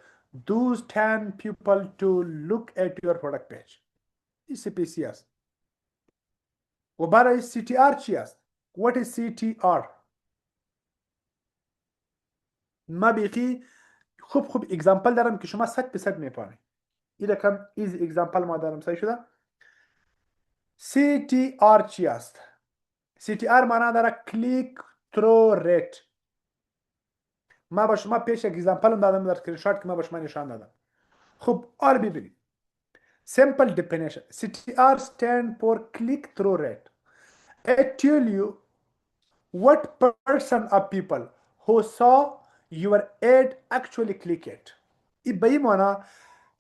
those 10 people to look at your product page. این CPC است. و برای CTR چی است؟ What is CTR؟ ما بیخی خوب اگزامپل دارم که شما 100% میپانید. این رقم ایزی اگزامپل ما دارم. صحیح شده؟ CTR چی است؟ CTR معنا داره کلیک ترو ریت. ما با شما پیش اگزامپل دادم در اسکرین شات که ما با شما نشان دادم. خب آر ببینید. Simple definition. CTR stand for click through rate. It tell you what percent of people who saw your ad actually click it. این به این معنا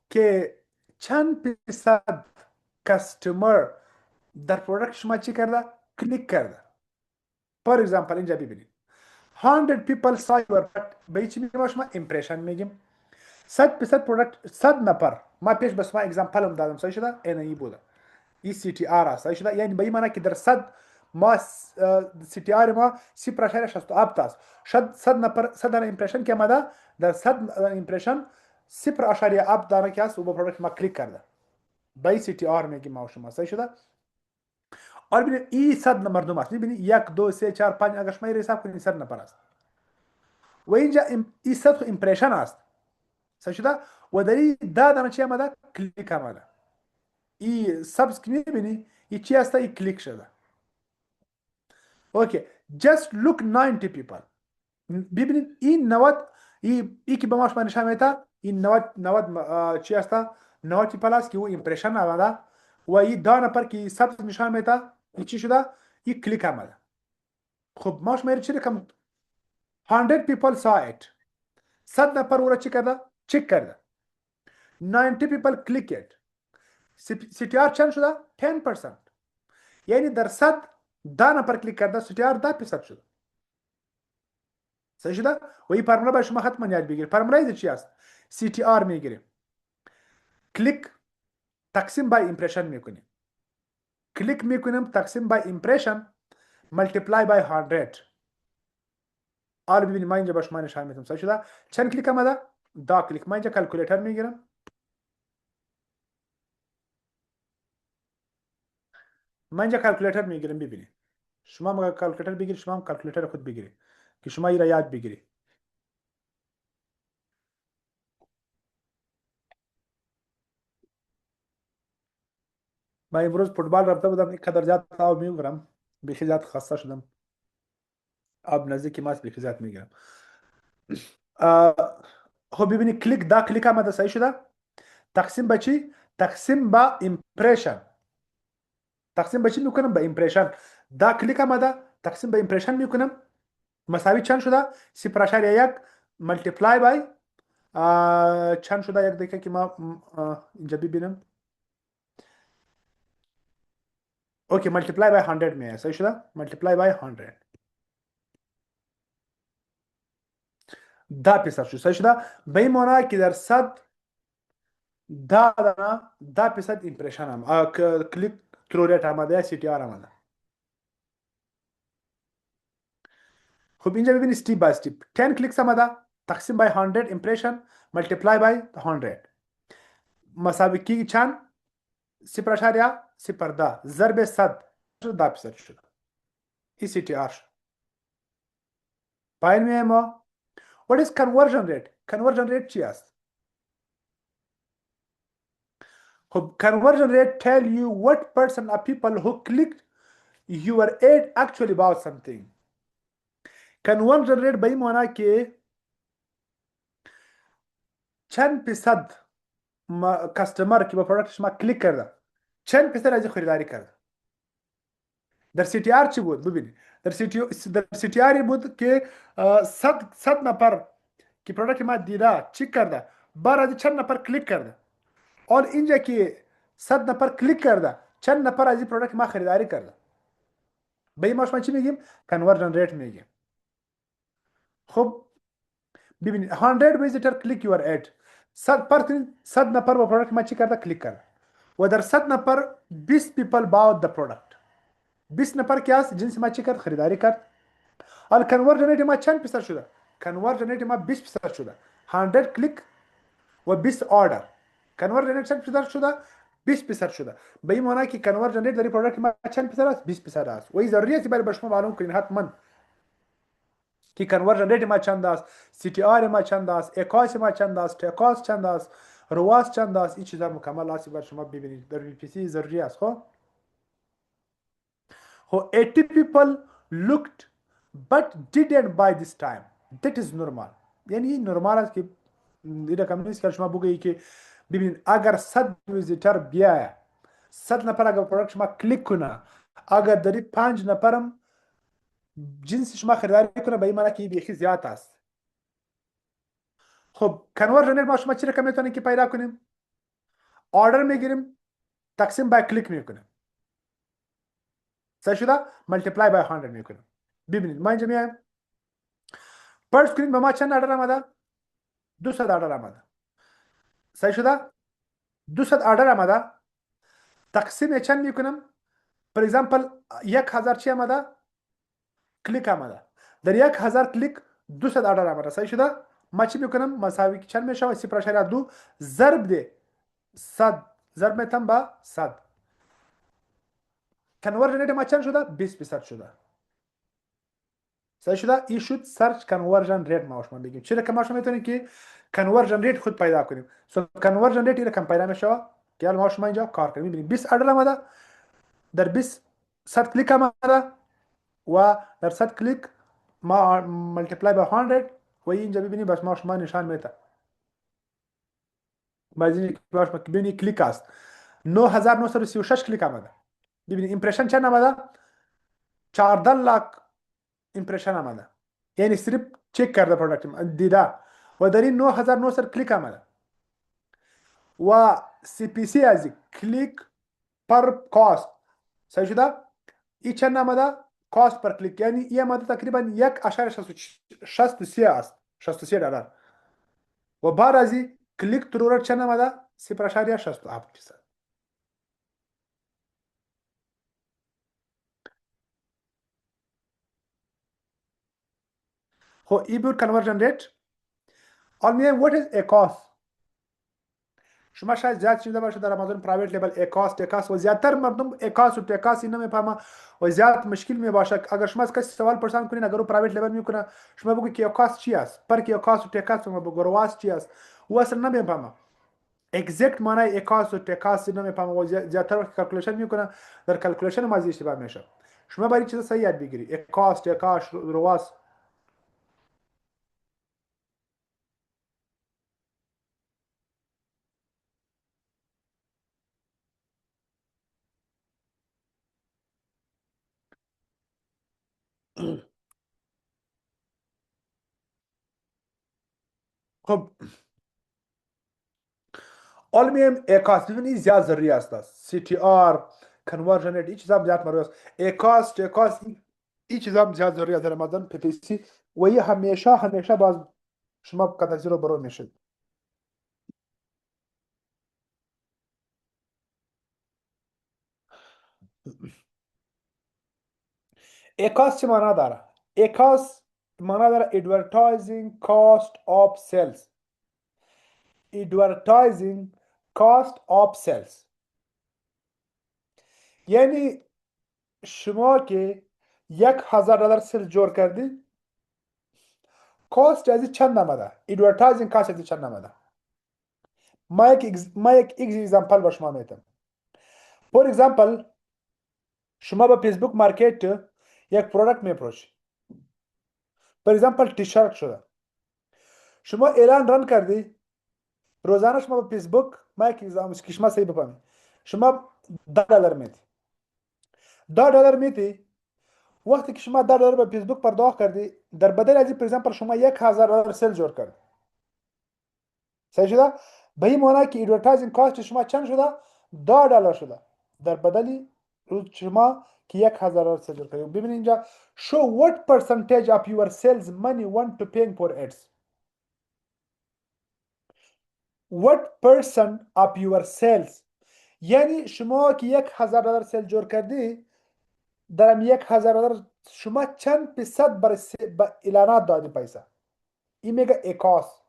که چند درصد کستمر در پروداکت شما چی کرده؟ کلیک کرده. For example اینجا ببینید 100 people saw your product. به این چی میگیم شما؟ امپرشن میگیم. 100% پروداکت 100 نفر. ما پیش بس ما اگزامپل هم دادم. صحیح شده؟ این بوده. این CTR است. صحیح شده؟ یعنی به این معنی که در 100 ما CTR ما 0.67 است. 100 نفر 100 امپرشن که آمده در 100 امپرشن 0.7 دانه که است و با پروداکت ما کلیک کرده. به این CTR میگیم ما شما. صحیح شده؟ اور ببینید این 100 مردم است. ببینید 1 2 3 4 5 اگر شما حساب کنید 100 نفر است. و اینجا این 100 امپرشن است. صحیح شده؟ و در این دادن چی آمده؟ کلیک آمده. این سابس که میبینی این چی هسته؟ این کلیک شده. اوکی. just look 90 people. ببینید این 90 این که به ما شما نشان میده این 90 چی هسته؟ 90 people است که او امپرشن آمده و این دو نفر که سابس نشان میده این چی شده؟ این کلیک آمده. خب ما شما چی رقم 100 people saw it. 100 نفر او را چی کرده؟ چک کرده. 90 people click it. CTR چند شده؟ 10%. یعنی در 100 10 نفر کلیک کرده CTR 10% شده. صحیح شده؟ و این فرموله باید شما حتما یاد بگیرید. فرموله چی است؟ CTR میگیریم. کلیک تقسیم بای امپرشن میکنیم. کلیک میکنیم تقسیم بای امپرشن ملتیپلای بای 100. حالا ببینید ما اینجا با شما نشان میدم. صحیح شده؟ چند کلیک آمده؟ 10 کلیک. ما اینجا کلکولیتر میگیرم. من اینجا کلکولیتر میگیرم. ببینید شما هم کلکولیتر بگیرید، شما هم کلکولیتر خود بگیرید که شما این را یاد بگیرید. من امروز فوتبال رفته بودم اینقدر زیاد آب میبرم بیخی زیاد خسته شدم. آب نزدیکی ماست بیخی زیاد میگیرم. خب ببینید کلیک دا کلیک آمده. صحیح شده؟ تقسیم به چی؟ تقسیم به امپرشن. تقسیم به چی میکنم؟ به امپرشن. دا کلیک آمده تقسیم به امپرشن میکنم مساوی چند شده؟ 0.1 ملتیپلای بای چند شده؟ یک دقیقه که ما اینجا ببینم. اوکی ملتیپلای بای 100 میاد. صحیح شده؟ ملتیپلای بای 100 10% شد. صحیح شده؟ به این معنی که در 100 10% امپرشن هم کلیک ترو ریت آمده CTR آمده. خب اینجا ببینید استیپ بای استیپ 10 کلیکس آمده تقسیم بای 100 امپرشن ملتیپلای بای 100 مساوی کی چند؟ 0.010 ضرب 100 10% شده. این CTR شد. پایین میایم ما. What is conversion rate? Conversion rate چی است؟ خب conversion rate tell you what percent of people who clicked your ad actually bought something. conversion rate به این معنی که چند درصد کاستمر که با پروداکت شما کلیک کرده چند درصد از خریداری کرده. در CTR چی بود؟ ببینید در CTR بود که 100 نفر که پروداکت ما دیده چک کرده بعد چند نفر کلیک کرده. اور اینجا که 100 نفر کلیک کرده چند نفر از این پروداکت ما خریداری کرده. به این ما چی میگیم؟ conversion rate میگیم. خب ببینید 100 visitor click your ad. 100 نفر با پروداکت ما چی کرده؟ کلیک کرده. و در 100 نفر 20 people bought the product. 20 نفر که است جنس ما چی کرد؟ خریداری کرد. حال conversion rate ما چند درصد شده؟ کنورژن ریت ما 20% شده. 100 کلیک و 20 آردر. کنورژن ریت چند درصد شده؟ 20% شده. به این معنی که کنورژن ریت در این پروداکت ما چند درصد است؟ 20% است. و این ضروری است برای شما معلوم کنین حتما که کنورژن ریت ما چند است، سی تی آر ما چند است، اکاس ما چند است، تکاس چند است، رواس چند است. این چیزا مکمل است برای شما ببینید. در وی پی سی ضروری است. خب 80 people looked but didn't buy this time. That is normal. یعنی این نرمال است که این رقم نیست که شما بگویید که ببینید اگر 100 ویزیتر بیاید، 100 نفر اگر پروداکت شما کلیک کنه، اگر داری 5 نفرم جنس شما خریداری کنه، به این معنی که بیخی زیاد است. خب کنورژن ریت ما شما چی رقم میتونیم که پیدا کنیم؟ آردر میگیریم تقسیم بر کلیک میکنیم. صحیح شده؟ ملتیپلای بای 100 میکنیم. ببینید ما اینجا میایم پر اسکرین به ما چند آردر آمده؟ 200 آردر آمده. صحیح شده؟ 200 آردر آمده. تقسیم چند میکنم؟ پر ایگزامپل 1000 چی آمده؟ کلیک آمده. در 1000 کلیک 200 آردر آمده. صحیح شده؟ ما چی میکنم؟ مساوی چند میشه؟ 0.2 ضرب ده 100 ضرب میتم با 100. کنورژن ریت ما چند شده؟ 20% شده. صحیح شده؟ این شد سرچ کنورژن ریت ما شما بگیم. چرا که ما شما میتونیم که کنورژن ریت خود پیدا کنیم. سو کنورژن ریت رقم پیدا میشه که ما شما اینجا کار کنیم. ببینید 20 آردر آمده، در 20 100 کلیک آمده و در 100 کلیک ما ملتیپلای با 100 و اینجا ببینید بس ما شما نشان میده. ببینید باش ببینید کلیک است 9936 کلیک آمده. ببینید ایمپرشن چند آمده؟ 14 लाख ایمپرشن آمده. یعنی صرف چک کرده پروداکت دیده و در این 9900 کلیک آمده و سی پی سی از کلیک پر کاست. صحیح شده؟ این چند آمده؟ کاست پر کلیک، یعنی این آمده تقریبا 1.63 است، 63 دلار. و بعد از این کلیک ترور چند آمده؟ 0.67%. خب این بود کنورژن ریت. حالا میگم what is اکاس. شما شاید زیاد شنیده باشید در آمازون پرایوت لیبل اکاس تکاس و زیادتر مردم اکاس و تکاس اینا میفهمه و زیاد مشکل میباشه. اگر شما از کسی سوال پرسان کنین اگر او پرایوت لیبل میکنه شما بگویید که اکاس چی است، پر که اکاس و تکاس شما بگو رواس چی است، او اصلا نمیفهمه اگزکت معنی اکاس و تکاس نمیفهمه و زیادتر وقت کلکولیشن میکنه در کلکولیشن ما اشتباه میشه. شما باید چیزا صحیح یاد بگیری. اکاس تکاس رواس. خب علمیم اکاس ببینید زیاد ضروری است. سی تی آر کنورژن ریت این چیزا زیاد مروری است. اکاس تکاس این چیزا زیاد ضروری است در آمازون پی پی سی و این همیشه باز شما قطع زیرو برو میشید. اکاس چه معنا داره؟ اکاس معنا داره ادورتایزینگ کاست آف سیلز. ادورتایزینگ کاست آف سیلز یعنی شما که $1000 سیل جور کردی کاست از چند آمده؟ ادورتایزینگ کاست از چند آمده؟ ما یک اگزامپل با شما میتم. فور اگزامپل شما با فیسبوک مارکت یک پروداکت میفروشی. فور اگزامپل تی شرت شده. شما اعلان ران کردی روزانه شما با فیسبوک ما یک که شما صحیح بفهمید شما $10 میدی. $10 میدی وقتی که شما $10 به فیسبوک پرداخت کردی در بدل از این فور اگزامپل شما $1000 سیل جور کردی. صحیح شده؟ به این معنی که ادورتایزینگ کاست شما چند شده؟ $10 شده در بدلی روز شما که $1000 سیل جور کردی. ببینید اینجا show what percentage of your sales money want to paying for ads. what percent of your sales یعنی شما که $1000 سیل جور کردی در $1000 شما چند درصد برای اعلانات دادی پیسه. این میگه اکاس.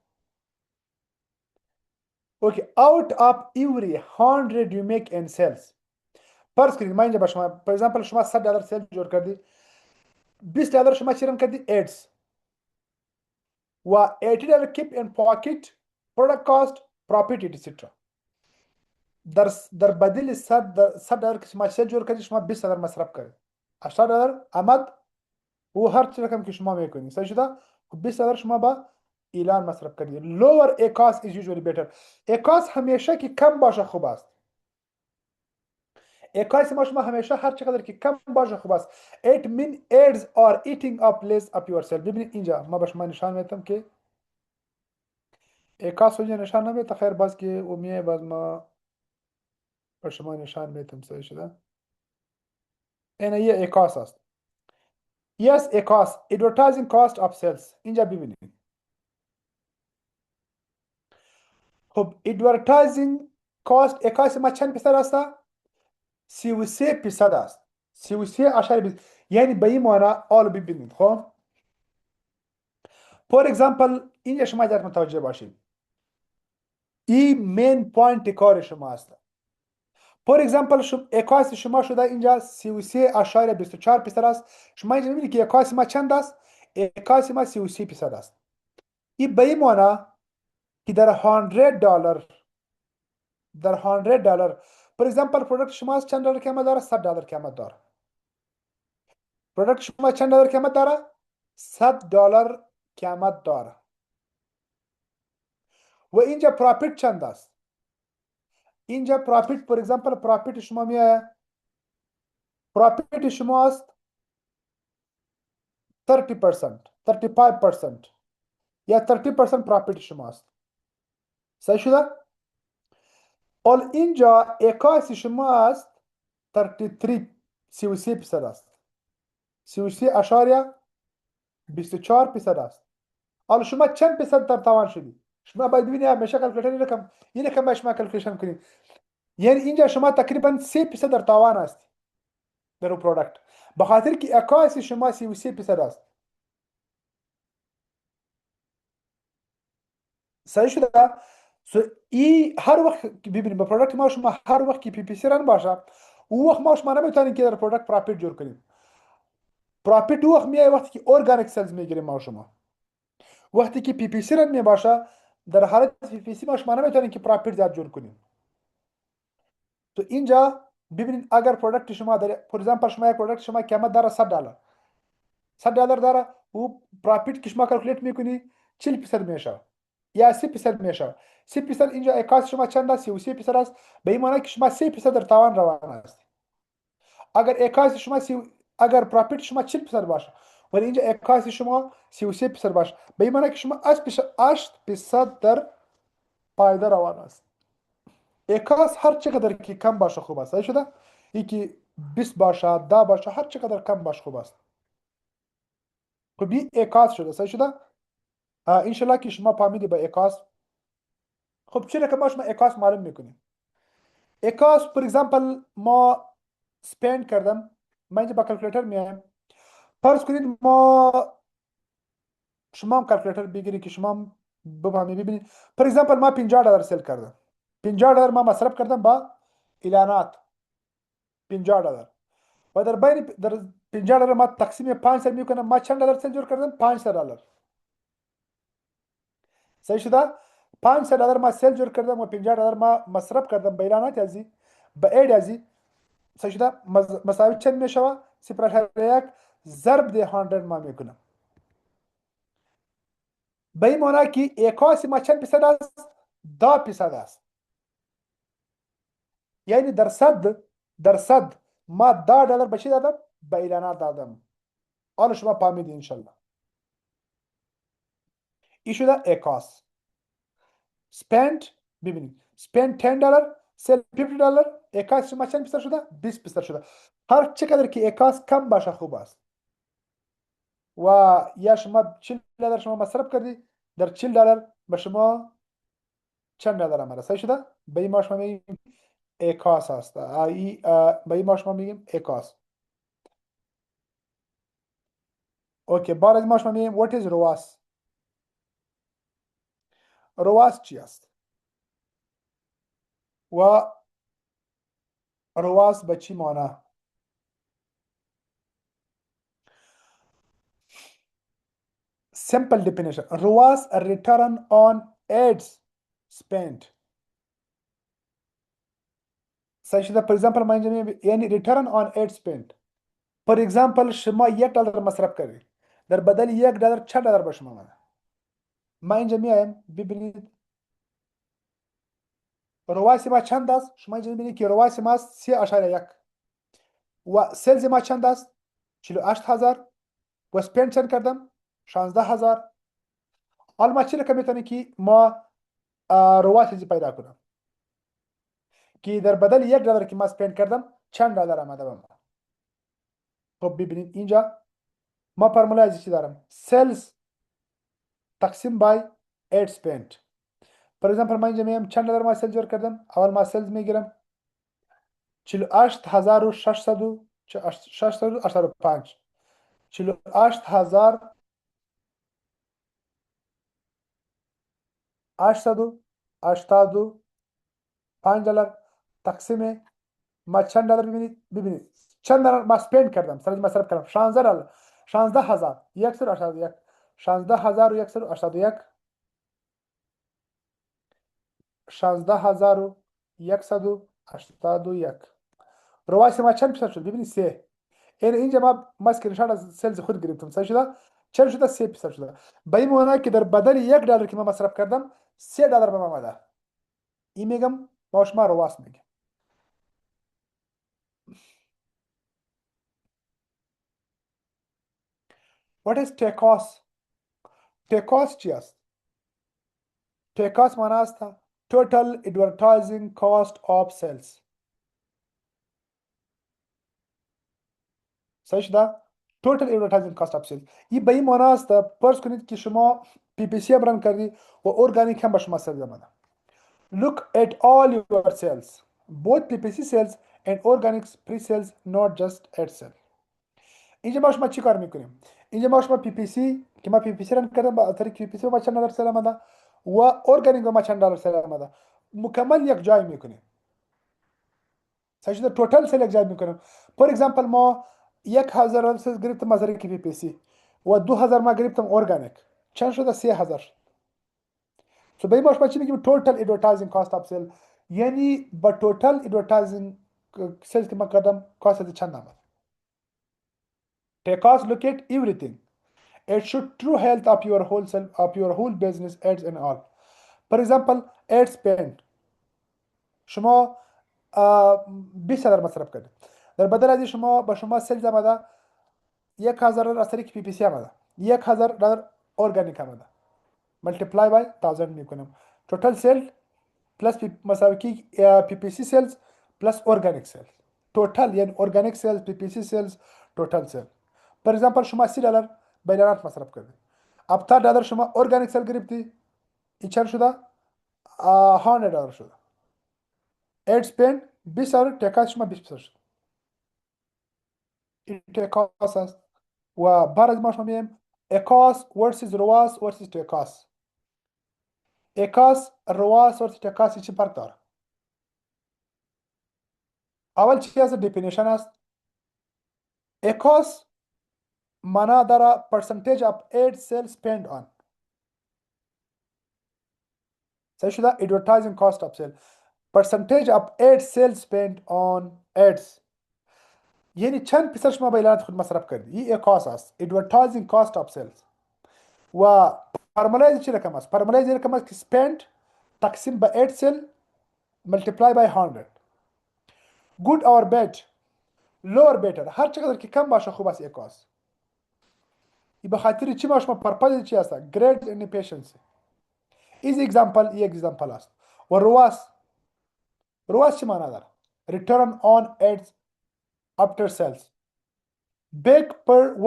اوکی out of every 100 you make in sales. فرض کنید من اینجا به شما for example شما 100 دلار سیل جور کردی، 20 دلار شما چی رن کردی ادز و 80 دلار keep in pocket product cost profit etc. در بدیل 100 دلار که شما سیل جور کردی شما 20 دلار مصرف کردید، 80 دلار آمد و هر چی رقم که شما میکنید صحیح شده، 20 دلار شما با اعلان مصرف کردید. lower a cost is usually better. a cost همیشه که کم باشه خوب است. اکاس ما شما همیشه هر چقدر که کم باشه خوب است. it mean ads are eating up less of yourself. ببینید اینجا ما به شما نشان میدم که اکاس اینجا نشان نمیده، خیر باز که امیه باز ما به شما نشان میدم صحیح شده. این یه اکاس است. yes اکاس advertising cost of sales. اینجا ببینید خب advertising cost اکاس ما چند درصد است؟ 33% است. 33.20 یعنی به این معنی آل ببینید. خب فور اگزامپل اینجا شما در متوجه باشید، این مین پوینت کار شما است. فور اگزامپل اکاس شما شده اینجا 33.24% است. شما اینجا میبینید که اکاس ما چند است؟ اکاس ما 33% است. این به این معنی که در 100 دلار فور اگزامپل پروداکت شما چند دلار قیمت داره؟ 100 دلار قیمت داره. پروداکت شما چند دلار قیمت داره؟ 100 دلار قیمت داره. و اینجا پروفیت چند است؟ اینجا پروفیت فور اگزامپل پروفیت شما میاد، پروفیت شما است 30%، 35% یا 30% پروفیت شما است. صحیح شده؟ اول اینجا اکاس شما است 33% است. 33.24% است. حالا شما چند درصد در توان شدی؟ شما باید ببینید همیشه کلکولیتر این رقم باید شما کلکولیشن کنید. یعنی اینجا شما تقریبا 3% در توان است در اون پروداکت، به خاطر که اکاس شما 33% است. صحیح شده؟ ای هر وقت ببینید به پروداکت ما شما هر وقت که پی پی سی رن باشه او وقت ما شما نمیتونیم که در پروداکت پروفیت جور کنیم. پروفیت وقت میای وقتی که ارگانیک سلز میگیریم ما شما. وقتی که پی پی سی رن می باشه در حالت پی پی سی ما شما نمیتونیم که پروفیت زیاد جور کنیم. تو اینجا ببینید اگر پروداکت شما داره فور اگزامپل شما یک پروداکت شما قیمت داره 100 دلار، 100 دلار داره او پروفیت که شما کلکولیت میکنی 40% میشه یا 30% میشه. 30% اینجا اکاس شما چند است؟ 33% است. به این معنی که شما 3% در توان روان است. اگر اکاس شما اگر پروفیت شما 40% باشه ولی اینجا اکاس شما 33% باشه به این معنی که شما 8% در پایدار روان است. اکاس هر چقدر که کم باشه خوب است. صحیح شده؟ یکی 20 باشه 10 باشه هر چقدر کم باشه خوب است. خب این اکاس شده. صحیح شده؟ انشالله که شما فهمیدی به اکاس. خب چرا که ما شما اکاس معلوم میکنیم؟ اکاس فور اگزامپل ما سپند کردم، من اینجا با کلکولیتر میایم. فرض کنید ما شما هم کلکولیتر بگیرید که شما هم بفهمید. ببینید فور اگزامپل ما 50 دلار سیل کردم، 50 دلار ما مصرف کردم با اعلانات 50 دلار و در بین در 50 دلار ما تقسیم 5 میکنم ما چند دلار سیل جور کردم؟ 500 دلار. صحیح شده؟ 500 دلار ما سیل جور کردم و 50 دلار ما مصرف کردم به اعلانات ازی به اید ازی. صحیح شده؟ مساوی چند میشه؟ 0.1 ضرب ده 100 ما میکنم. به این معنی که اکاس ما چند درصد است؟ 10% است. یعنی درصد ما 10 دلار به چی دادم؟ به اعلانات دادم. حالا شما فهمیدی انشالله. این شده اکاس. spend ببینید spend 10 دلار sell 50 دلار اکاس شما چند درصد شده؟ 20% شده. هر چقدر که اکاس کم باشه خوب است. و یا شما 40 دلار شما مصرف کردی در 40 دلار به شما چند دلار آمده. صحیح شده؟ به این ما شما میگیم اکاس هست. به این ما شما میگیم اکاس. اوکی بعد از ما شما میگیم what is رواس. رواز چی است و رواز به چی معنی؟ Simple definition. ROAS a return on ads spent. صحیح شده. for example ما اینجا یعنی return on ad spent. for example شما $1 مصرف کردید، در بدل $1 چند دلار به شما آمده. ما اینجا میایم ببینید رواس ما چند است. شما اینجا میبینید که رواس ما 3.1 و سلز ما چند است؟ 48,000 و سپند چند کردم؟ 16,000. حالا ما چی رقم میتونیم که ما رواس پیدا کنم که در بدل $1 که ما سپند کردم چند دلار آمده به ما. خب ببینید اینجا ما فرمولای چی دارم؟ سلز تقسیم بای ad spent. فور ایگزامپل من اینجا میگم چند دلار ما سلز جور کردم. اول ما سلز میگیرم 48,685 $48,885 تقسیم ما چند دلار. ببینید چند دلار ما سپند کردم، سلز مصرف کردم $16. 16,181 16,181 16,181 روایت ما چند پیسر شد؟ ببینید 3. یعنی اینجا ما اسکرین شات از سلز خود گرفتم. صحیح شده؟ چند شده؟ 3 پیسر شده. به این معنی که در بدل $1 که ما مصرف کردم $3 به ما آمده. این میگم با شما رواس میگم. What is TCOS؟ TCOS چی است؟ TCOS معنی است Total Advertising Cost of Sales. صحیح شده؟ Total Advertising Cost of Sales. این به این معنی است فرض کنید که شما PPC ران کردی و ارگانیک هم به شما سلز آمده. Look at all your sales, both PPC sales and organic pre-sales, not just ad sales. اینجا ما شما چی کار میکنیم؟ اینجا ما شما PPC که ما PPC ران کردم با طریق PPC ما چند دلار سل آمده و ارگانیک ما چند دلار سل آمده. مکمل یک جای میکنیم. صحیح شده؟ توتال سل یک جای میکنیم. فور ایگزامپل ما 1,000 سل گرفتم از طریق PPC و 2,000 ما گرفتم ارگانیک. چند شده؟ 3,000 شد. So به این باش ما چی میگیم؟ total advertising cost of sale. یعنی با total advertising sales که ما کردم کاست چند آمد. Take us look at everything. It should true health of your whole business ads and all. For example, ad spend. شما 20,000 مصرف کردید. در بدل از شما با شما سلز آمده 1,000 از طریق PPC آمده. $1,000 ارگانیک آمده. Multiply by 1000 میکنم. Total sale plus مساوی کی PPC sales plus organic sales. Total یعنی organic sales PPC sales total sale. For example شما $30 به اعلانات مصرف کردید. $70 شما organic sale گرفتی. این چند شده؟ $100 شده. Ad spend 20,000 تکاس شما 20% شد. این تکاس است. و بعد از ما شما میگیم اکاس versus رواس versus تکاس. اکاس رواس versus تکاس چی فرق داره؟ اول چی از definition است؟ اکاس معنی داره percentage of ad sales spent on. صحیح شده؟ advertising cost of sale. percentage of ad sales spent on ads. یعنی چند پیسر شما به اعلانات خود مصرف کردی. این اکاس است. advertising cost of sales. و فرمولای چی رقم است؟ فرمولای رقم است که spent تقسیم به ad sale multiply by 100. good or bad lower better. هر چقدر که کم باشه خوب است اکاس. این به خاطر چی ما شما پرپاز چی است؟ grade and efficiency. ایز اگزامپل یک اگزامپل است. و رواس چی معنی داره؟ return on ads after sales back per $1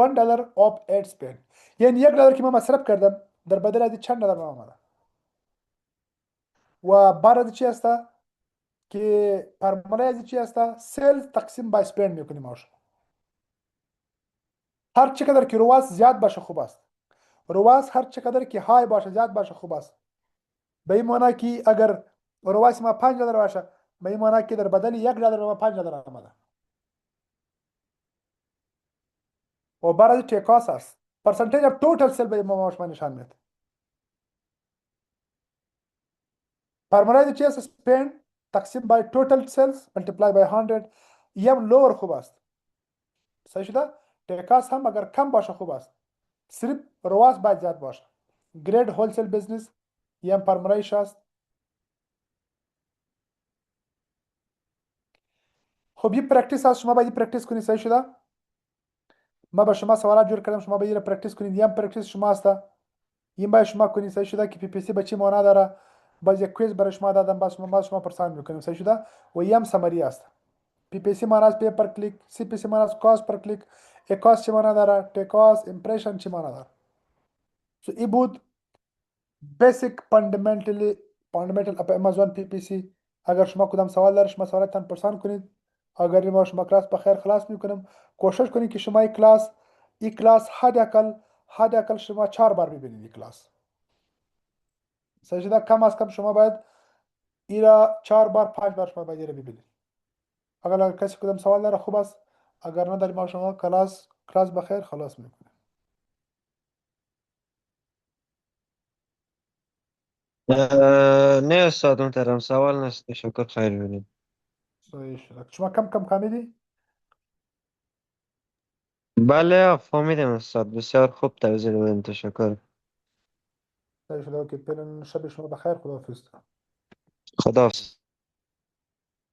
of ad spend. یعنی $1 که من مصرف کردم در بدل از چند دلار من آمده. و بعد از چی است که فرموله از چی است؟ سیلز تقسیم با اسپند میکنیم آش. هر چقدر که رواس زیاد باشه خوب است. رواس هر چقدر که های باشه زیاد باشه خوب است. به این معنا که اگر رواس ما $5 باشه، به این معنا که در بدل $1 ما $5 آمده و برای تکاس است. پرسنتیج اف توتال سیل به ما شما نشان میده. فرمولای چی است؟ spend تقسیم بای توتال سیلز ملتیپلای بای 100. یم لور خوب است. صحیح شده؟ تکاس هم اگر کم باشه خوب است، صرف رواس باید زیاد باشه. گرید هولسیل بزنس یم فرمولایش است. خب این پرکتیس است، شما باید پرکتیس کنید. صحیح شده؟ ما به شما سوالات جور کردم، شما باید پرکتیس کنید. یم پرکتیس شما است. این باید شما کنید. صحیح شده که پی پی سی به چی معنا داره؟ باز یک کویز برای شما دادم، باز شما پرسان میکنیم. صحیح شده؟ و یم سمری است. پی پی سی معنا است پی پر کلیک، سی پی سی معنا است کاست پر کلیک، کاست چی معنا داره؟ تکاس، امپرشن چی معنا داره؟ سو این بود بیسیک فاندامنتال اپ امازون پی پی سی. اگر شما کدام سوال دارید شما سوالتان پرسان کنید. اگر ما شما کلاس بخیر خلاص میکنم. کوشش کنید که شما این کلاس حداقل شما 4 بار ببینید این کلاس. صحیح شده؟ کم از کم شما باید ایرا 4 بار 5 بار شما باید ایرا ببینید. اگر کسی کدام سوال داره خوب است، اگر نداری ما شما کلاس بخیر خلاص میکنیم. نه استاد محترم سوال نیست، تشکر، خیر بینید. صحیح شده. شما کم فهمیدی؟ بله فهمیدم استاد، بسیار خوب توضیح دادین، تشکر. صحیح شده. اوکی، شب شما بخیر. خداحافظ. خداحافظ.